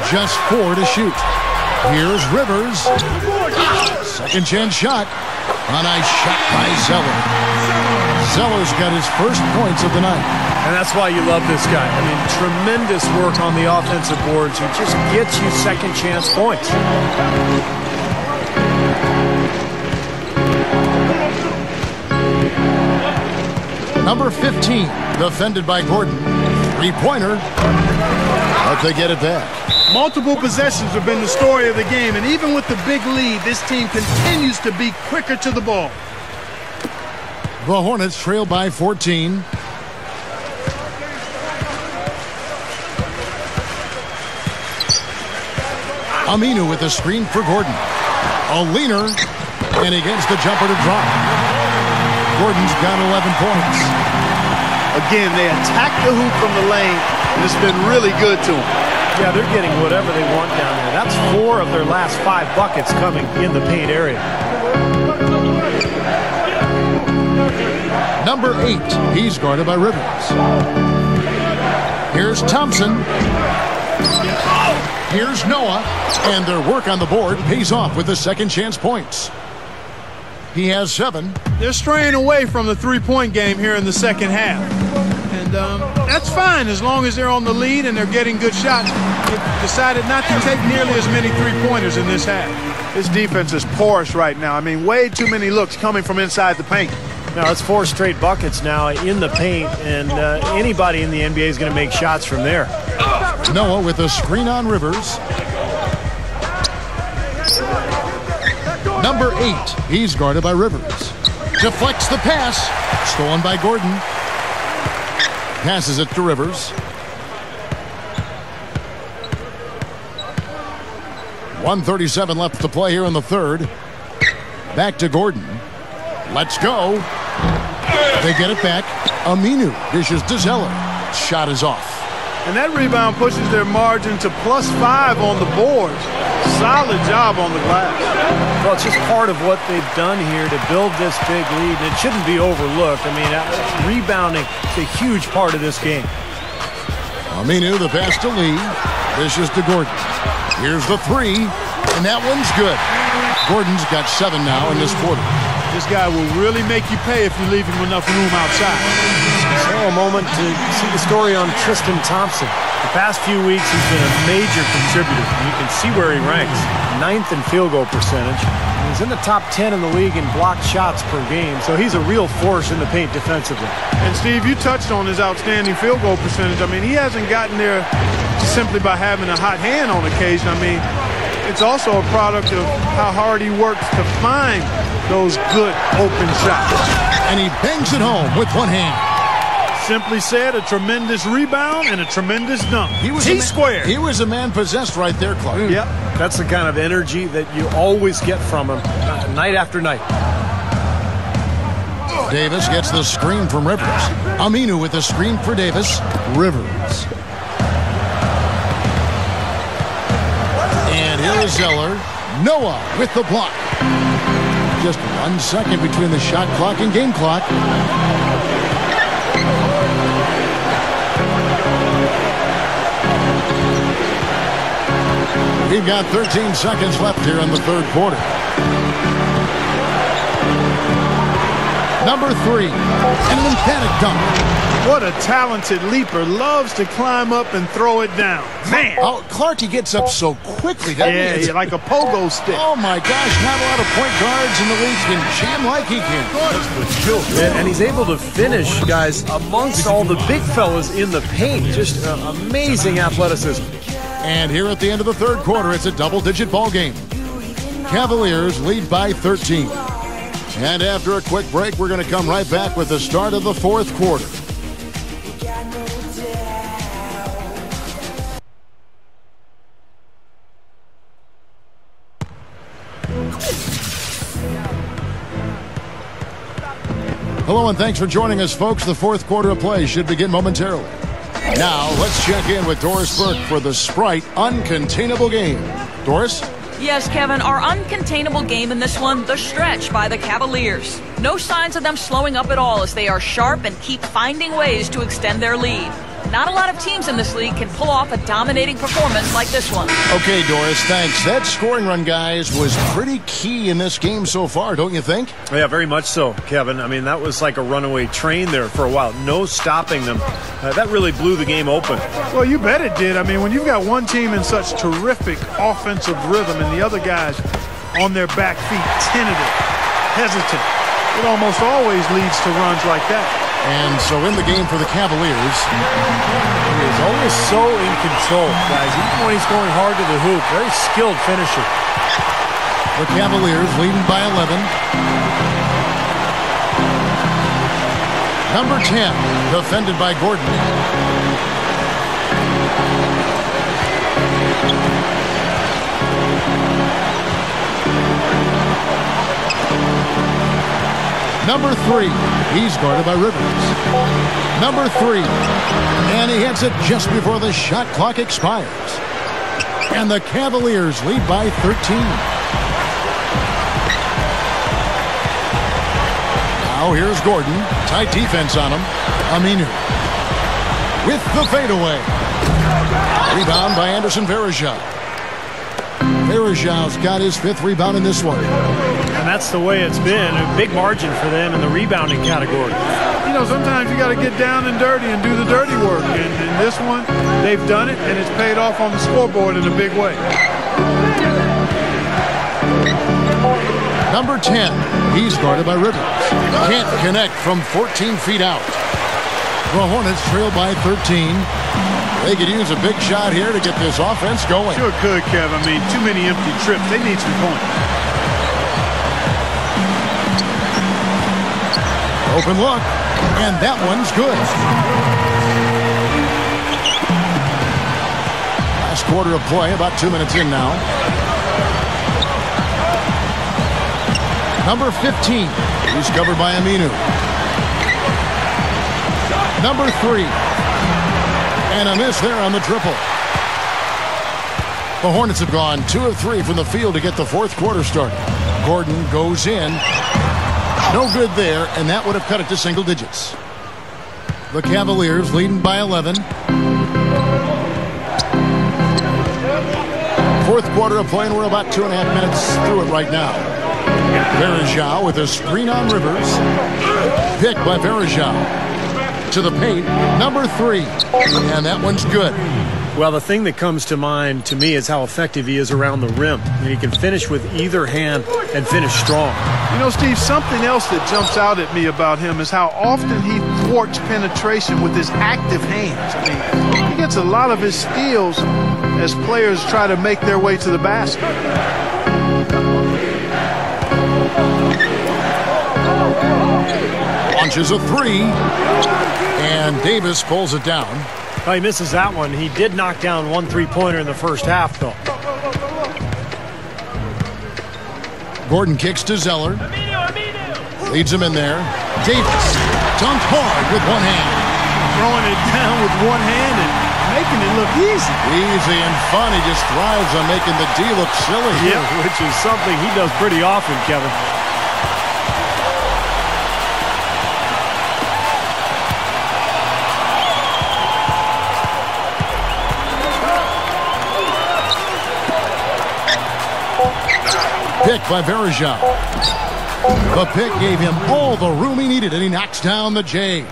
Just 4 to shoot. Here's Rivers. Second chance shot. A nice shot by Zeller. Zeller's got his first points of the night. And that's why you love this guy. I mean, tremendous work on the offensive boards. He just gets you second chance points. Number 15, defended by Gordon. Three-pointer, but they get it back. Multiple possessions have been the story of the game, and even with the big lead, this team continues to be quicker to the ball. The Hornets trail by 14. Aminu with the screen for Gordon. A leaner, and he gets the jumper to drop. Gordon's got 11 points. Again, they attack the hoop from the lane, and it's been really good to them. Yeah, they're getting whatever they want down there. That's 4 of their last 5 buckets coming in the paint area. Number 8, he's guarded by Rivers. Here's Thompson. Here's Noah, and their work on the board pays off with the second chance points. He has 7. They're straying away from the three-point game here in the second half. And that's fine as long as they're on the lead and they're getting good shots. They decided not to take nearly as many three-pointers in this half. This defense is porous right now. I mean, way too many looks coming from inside the paint. Now, it's 4 straight buckets now in the paint, and anybody in the NBA is going to make shots from there. Noah with a screen on Rivers. Number 8, he's guarded by Rivers. Deflects the pass. Stolen by Gordon. Passes it to Rivers. 1:37 left to play here in the third. Back to Gordon. Let's go. They get it back. Aminu dishes to Zeller. Shot is off. And that rebound pushes their margin to +5 on the boards. Solid job on the glass. Well, it's just part of what they've done here to build this big lead. It shouldn't be overlooked. I mean, rebounding is a huge part of this game. Aminu, the pass to Lee. Dishes to Gordon. Here's the 3, and that one's good. Gordon's got 7 now in this quarter. This guy will really make you pay if you leave him enough room outside. So a moment to see the story on Tristan Thompson. The past few weeks, he's been a major contributor. And you can see where he ranks. 9th in field goal percentage. He's in the top 10 in the league in blocked shots per game, so he's a real force in the paint defensively. And Steve, you touched on his outstanding field goal percentage. I mean, he hasn't gotten there simply by having a hot hand on occasion. I mean, it's also a product of how hard he works to find those good open shots. And he bangs it home with one hand. Simply said, a tremendous rebound and a tremendous dunk. T-squared. He was a man possessed right there, Clark. Yep. That's the kind of energy that you always get from him night after night. Davis gets the screen from Rivers. Aminu with the screen for Davis. Rivers. And here is Zeller. Noah with the block. Just 1 second between the shot clock and game clock. We've got 13 seconds left here in the third quarter. Number 3, and an emphatic dunk. What a talented leaper. Loves to climb up and throw it down. Man. Oh, Clark, he gets up so quickly, doesn't he? Yeah, like a pogo stick. Oh, my gosh, not a lot of point guards in the league can jam like he can. That's what kills. And he's able to finish, guys, amongst all the big fellas in the paint. Just amazing athleticism. And here at the end of the third quarter, it's a double-digit ball game. Cavaliers lead by 13. And after a quick break, we're going to come right back with the start of the fourth quarter. Hello and thanks for joining us, folks. The fourth quarter of play should begin momentarily. Now, let's check in with Doris Burke for the Sprite Uncontainable Game. Doris? Yes, Kevin, our uncontainable game in this one, the stretch by the Cavaliers. No signs of them slowing up at all as they are sharp and keep finding ways to extend their lead. Not a lot of teams in this league can pull off a dominating performance like this one. Okay, Doris, thanks. That scoring run, guys, was pretty key in this game so far, don't you think? Yeah, very much so, Kevin. I mean, that was like a runaway train there for a while. No stopping them. That really blew the game open. Well, you bet it did. I mean, when you've got one team in such terrific offensive rhythm and the other guys on their back feet, tentative, hesitant, it almost always leads to runs like that. And so in the game for the Cavaliers, he is always so in control, guys. Even when he's going hard to the hoop, very skilled finisher. The Cavaliers leading by 11. Number 10, defended by Gordon. Number 3, he's guarded by Rivers. Number 3, and he hits it just before the shot clock expires. And the Cavaliers lead by 13. Now here's Gordon. Tight defense on him. Aminu with the fadeaway. Rebound by Anderson Varejao. Varejau's got his 5th rebound in this one. And that's the way it's been. A big margin for them in the rebounding category. You know, sometimes you got to get down and dirty and do the dirty work. And in this one, they've done it, and it's paid off on the scoreboard in a big way. Number 10, he's guarded by Rivers. Can't connect from 14 feet out. The Hornets trail by 13. They could use a big shot here to get this offense going. Sure could, Kev. I mean, too many empty trips. They need some points. Open look, and that one's good. Last quarter of play, about 2 minutes in now. Number 15, he's covered by Aminu. Number 3, and a miss there on the triple. The Hornets have gone 2 of 3 from the field to get the fourth quarter started. Gordon goes in. No good there, and that would have cut it to single digits. The Cavaliers leading by 11. Fourth quarter of play, and we're about 2.5 minutes through it right now. Varejao with a screen on Rivers. Pick by Varejao. To the paint, number 3. And that one's good. Well, the thing that comes to mind to me is how effective he is around the rim. I mean, he can finish with either hand and finish strong. You know, Steve, something else that jumps out at me about him is how often he thwarts penetration with his active hands. I mean, he gets a lot of his steals as players try to make their way to the basket. Launches a 3, and Davis pulls it down. Oh, he misses that one. He did knock down 1 3-pointer in the first half, though. Gordon kicks to Zeller. Leads him in there. Davis dunked hard with one hand. Throwing it down with one hand and making it look easy. Easy and fun. He just thrives on making the D look silly. Yeah, which is something he does pretty often, Kevin. Pick by Varejao. The pick gave him all the room he needed, and he knocks down the J.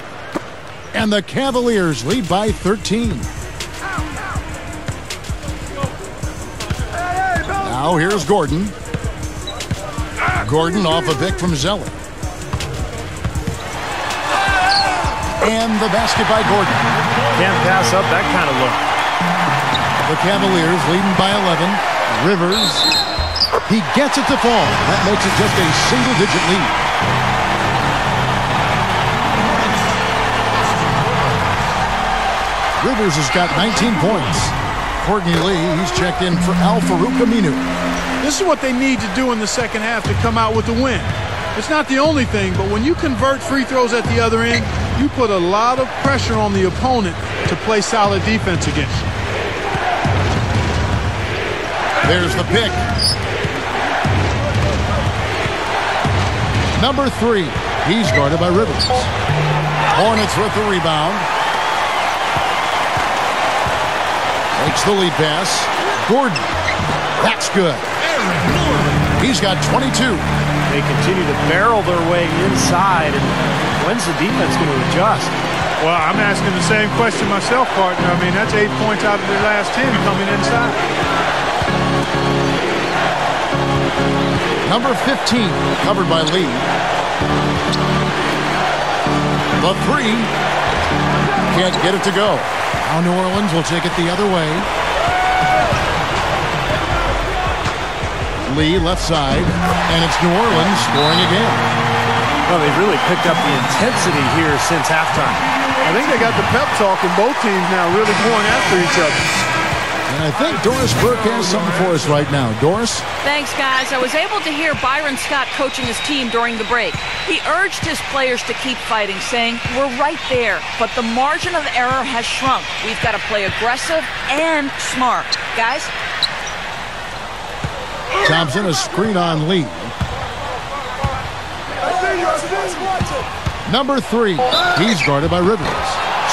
And the Cavaliers lead by 13. Now here's Gordon. Gordon off a pick from Zeller. And the basket by Gordon. Can't pass up that kind of look. The Cavaliers leading by 11. Rivers. He gets it to fall. That makes it just a single-digit lead. Rivers has got 19 points. Courtney Lee, he's checked in for Al-Farouq Aminu. This is what they need to do in the second half to come out with the win. It's not the only thing, but when you convert free throws at the other end, you put a lot of pressure on the opponent to play solid defense against you. There's the pick. Number 3, he's guarded by Rivers. Hornets with the rebound. Takes the lead pass. Gordon. That's good. He's got 22. They continue to barrel their way inside. And when's the defense going to adjust? Well, I'm asking the same question myself, partner. I mean, that's 8 points out of their last 10 coming inside. Number 15, covered by Lee. The 3. Can't get it to go. Now New Orleans will take it the other way. Lee left side, and it's New Orleans scoring again. Well, they've really picked up the intensity here since halftime. I think they got the pep talk in both teams now, really going after each other. And I think Doris Burke has something for us right now. Doris? Thanks, guys. I was able to hear Byron Scott coaching his team during the break. He urged his players to keep fighting, saying, "We're right there, but the margin of error has shrunk. We've got to play aggressive and smart." Guys? Thompson, a screen on Lee. Number 3, he's guarded by Rivers.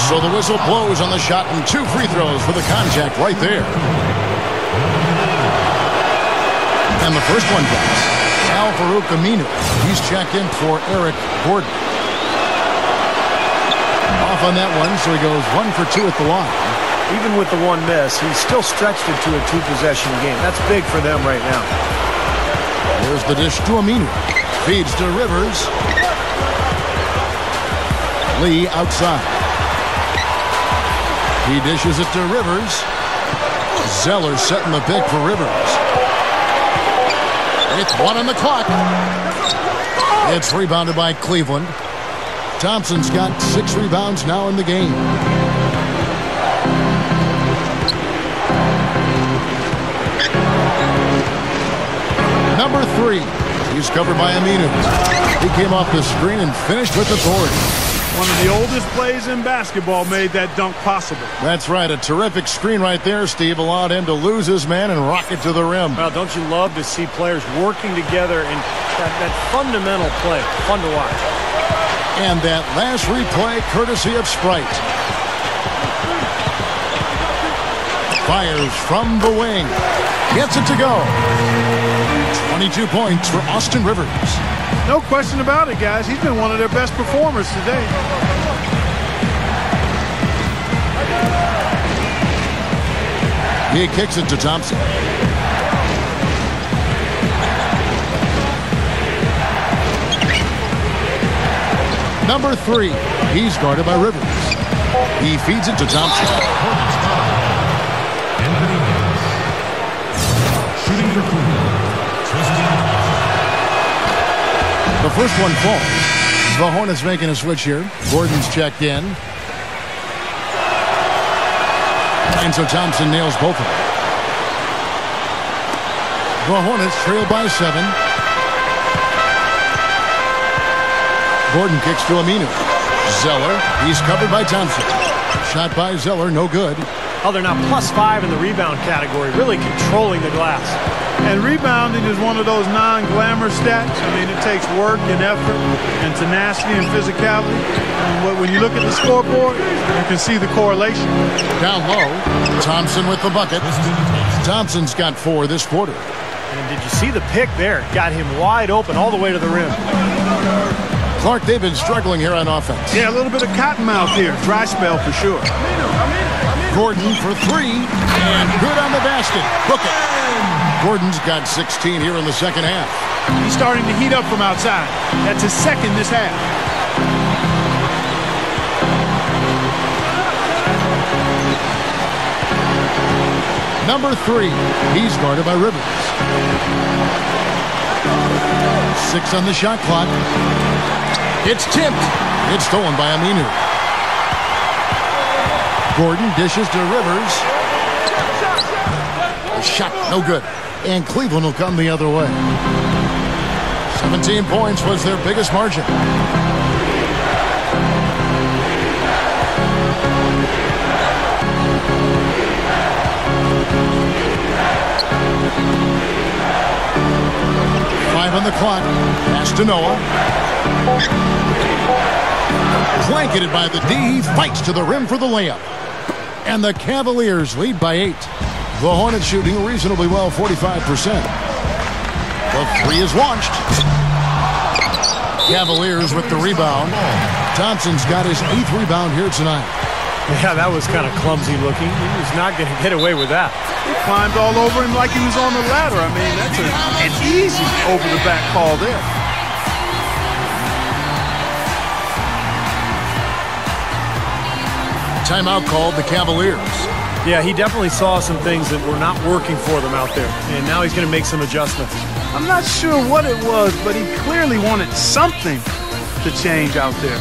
So the whistle blows on the shot and 2 free throws for the contact right there. And the first one goes. Al-Farouq Aminu. He's checked in for Eric Gordon. Off on that one, so he goes 1 for 2 at the line. Even with the one miss, he's still stretched into a 2-possession game. That's big for them right now. There's the dish to Aminu. Feeds to Rivers. Lee outside. He dishes it to Rivers. Zeller setting the pick for Rivers. It's 1 on the clock. It's rebounded by Cleveland. Thompson's got 6 rebounds now in the game. Number 3, he's covered by Aminu. He came off the screen and finished with authority. One of the oldest plays in basketball made that dunk possible. That's right. A terrific screen right there, Steve. Allowed him to lose his man and rock it to the rim. Well, don't you love to see players working together in that fundamental play? Fun to watch. And that last replay, courtesy of Sprite. Fires from the wing. Gets it to go. 22 points for Austin Rivers. No question about it, guys. He's been one of their best performers today. He kicks it to Thompson. Number 3, he's guarded by Rivers. He feeds it to Thompson. Shooting for Cleveland. The first one falls. The Hornets making a switch here. Gordon's checked in. And so Thompson nails both of them. The Hornets trail by 7. Gordon kicks to Aminu. Zeller, he's covered by Thompson. Shot by Zeller, no good. Oh, they're now +5 in the rebound category, really controlling the glass. And rebounding is one of those non-glamour stats. I mean, it takes work and effort and tenacity and physicality. And when you look at the scoreboard, you can see the correlation. Down low, Thompson with the bucket. Thompson's got 4 this quarter. And did you see the pick there? Got him wide open all the way to the rim. Clark, they've been struggling here on offense. Yeah, a little bit of cottonmouth here. Dry spell for sure. Gordon for 3, and good on the basket. Book it. Gordon's got 16 here in the second half. He's starting to heat up from outside. That's his second this half. Number 3, he's guarded by Rivers. 6 on the shot clock. It's tipped. It's stolen by Aminu. Gordon dishes to Rivers. A shot, no good. And Cleveland will come the other way. 17 points was their biggest margin. Five on the clock. Pass to Noah. Blanketed by the D. He fights to the rim for the layup. And the Cavaliers lead by 8. The Hornets shooting reasonably well, 45%. The three is launched. Cavaliers with the rebound. Thompson's got his 8th rebound here tonight. Yeah, that was kind of clumsy looking. He was not going to get away with that. He climbed all over him like he was on the ladder. I mean, that's an easy over-the-back call there. Timeout called the Cavaliers. Yeah, he definitely saw some things that were not working for them out there, and now he's going to make some adjustments. I'm not sure what it was, but he clearly wanted something to change out there.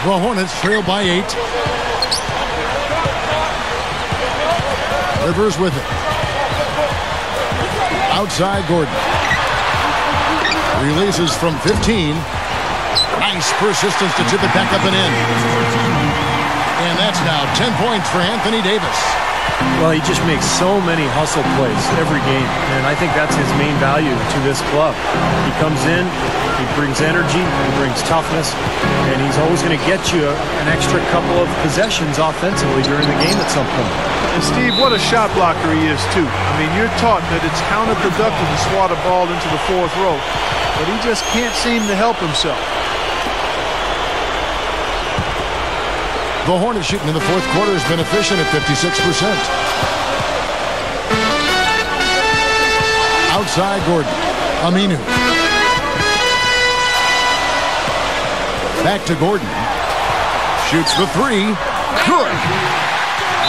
The Hornets trail by 8. Rivers with it. Outside Gordon. Releases from 15. Nice persistence to tip it back up and in. And that's now 10 points for Anthony Davis. Well, he just makes so many hustle plays every game, and I think that's his main value to this club. He comes in, he brings energy, he brings toughness, and he's always going to get you an extra couple of possessions offensively during the game at some point. And Steve, what a shot blocker he is too. I mean, you're taught that it's counterproductive to swat a ball into the 4th row, but he just can't seem to help himself. The Hornets shooting in the 4th quarter has been efficient at 56%. Outside Gordon. Aminu. Back to Gordon. Shoots the 3. Good.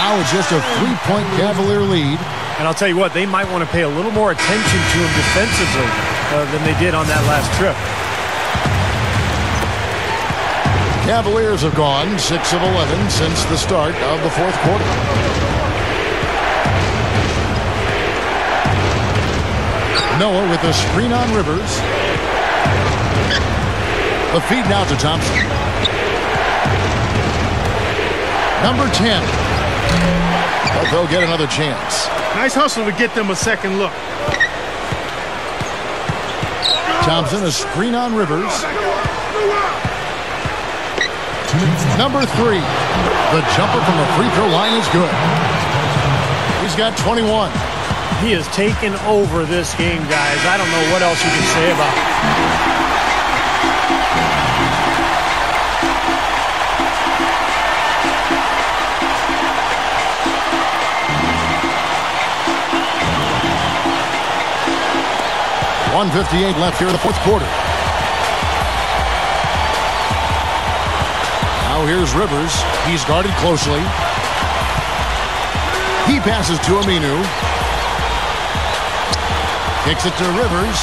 Now it's just a 3-point Cavalier lead. And I'll tell you what, they might want to pay a little more attention to him defensively than they did on that last trip. Cavaliers have gone 6 of 11 since the start of the 4th quarter. Noah with a screen on Rivers. The feed now to Thompson. Number 10. But they'll get another chance. Nice hustle to get them a second look. Thompson, a screen on Rivers. Number 3. The jumper from the free throw line is good. He's got 21. He has taken over this game, guys. I don't know what else you can say about it. .158 left here in the 4th quarter. Now here's Rivers. He's guarded closely. He passes to Aminu. Kicks it to Rivers.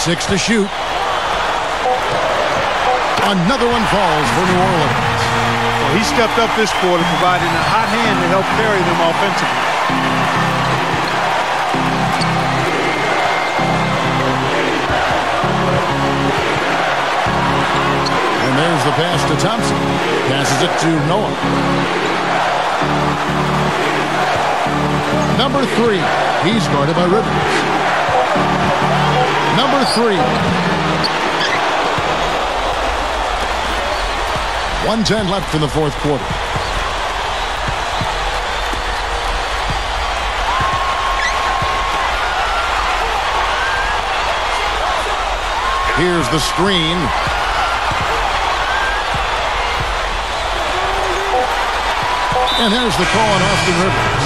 6 to shoot. Another one falls for New Orleans. Well, he stepped up this quarter, providing a hot hand to help carry them offensively. pass to Thompson. Passes it to Noah. Number 3. He's guarded by Rivers. Number 3. 1:10 left in the fourth quarter. Here's the screen. And there's the call on Austin Rivers.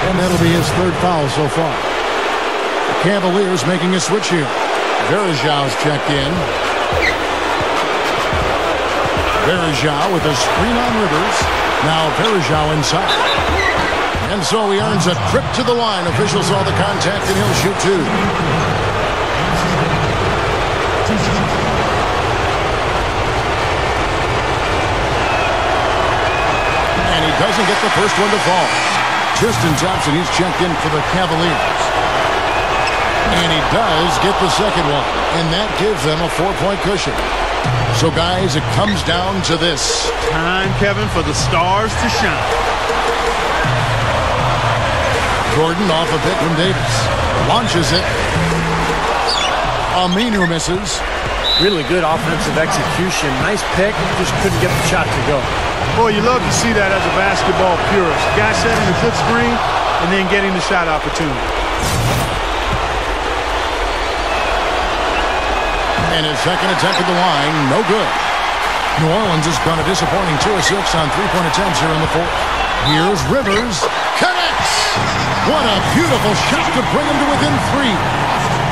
And that'll be his third foul so far. The Cavaliers making a switch here. Verajau's checked in. Verajau with a screen on Rivers. Now Verajau inside. And so he earns a trip to the line. Officials saw the contact and he'll shoot 2. And he doesn't get the first one to fall. Tristan Thompson, he's checked in for the Cavaliers. And he does get the second one. And that gives them a 4-point cushion. So, guys, it comes down to this. Time, Kevin, for the stars to shine. Gordon off a pick from Davis. Launches it. Aminu misses. Really good offensive execution. Nice pick. Just couldn't get the shot to go. Boy, you love to see that as a basketball purist. Guy setting a good screen and then getting the shot opportunity. And his second attempt at the line, no good. New Orleans has gone a disappointing 2 of 6 on three-point attempts here in the fourth. Here's Rivers. Connects! What a beautiful shot to bring him to within 3.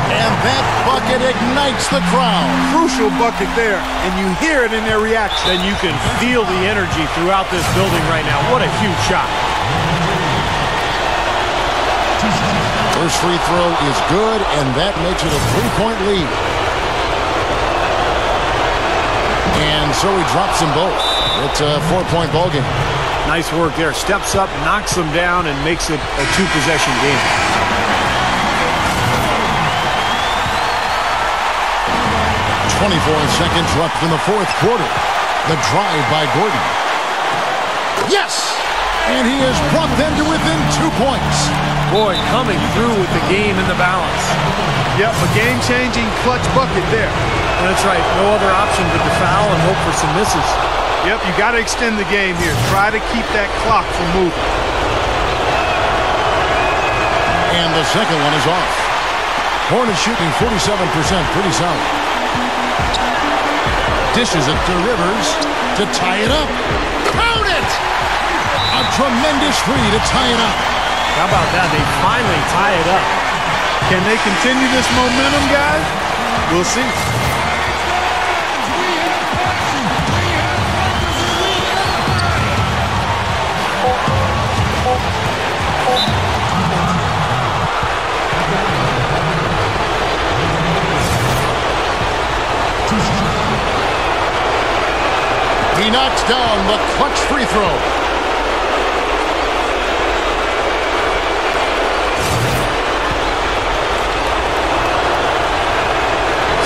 And that bucket ignites the crowd. Crucial bucket there, and you hear it in their reaction. And you can feel the energy throughout this building right now. What a huge shot. First free throw is good, and that makes it a 3-point lead. And so he drops them both. It's a 4-point ball game. Nice work there. Steps up, knocks them down, and makes it a 2-possession game. 24 seconds left in the fourth quarter. The drive by Gordon. Yes! And he has brought them to within 2 points. Boy, coming through with the game in the balance. Yep, a game-changing clutch bucket there. That's right. No other option but to foul and hope for some misses. Yep, you got to extend the game here. Try to keep that clock from moving. And the second one is off. Hornets shooting 47%. Pretty solid. Dishes it to Rivers to tie it up. Count it! A tremendous 3 to tie it up. How about that? They finally tie it up. Can they continue this momentum, guys? We'll see. He knocks down the clutch free throw.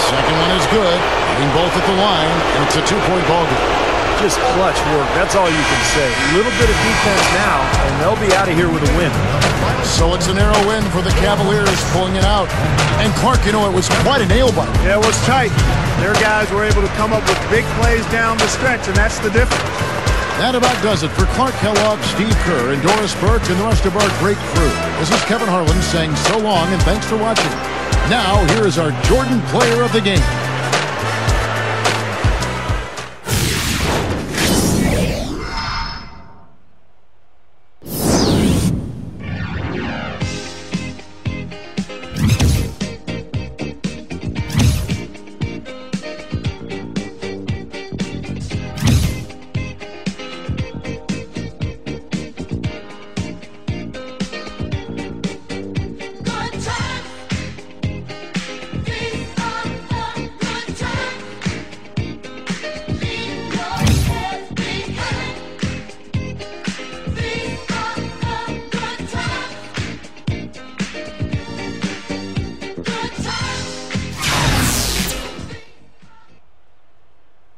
Second one is good. Hitting both at the line, and it's a 2-point ball game. Just clutch work. That's all you can say. A little bit of defense now, and they'll be out of here with a win. So it's a narrow win for the Cavaliers, pulling it out. And Clark, you know, it was quite a nail-biter. Yeah, it was tight. Their guys were able to come up with big plays down the stretch, and that's the difference. That about does it for Clark Kellogg, Steve Kerr, and Doris Burke, and the rest of our great crew. This is Kevin Harlan saying so long, and thanks for watching. Now, here is our Jordan Player of the Game.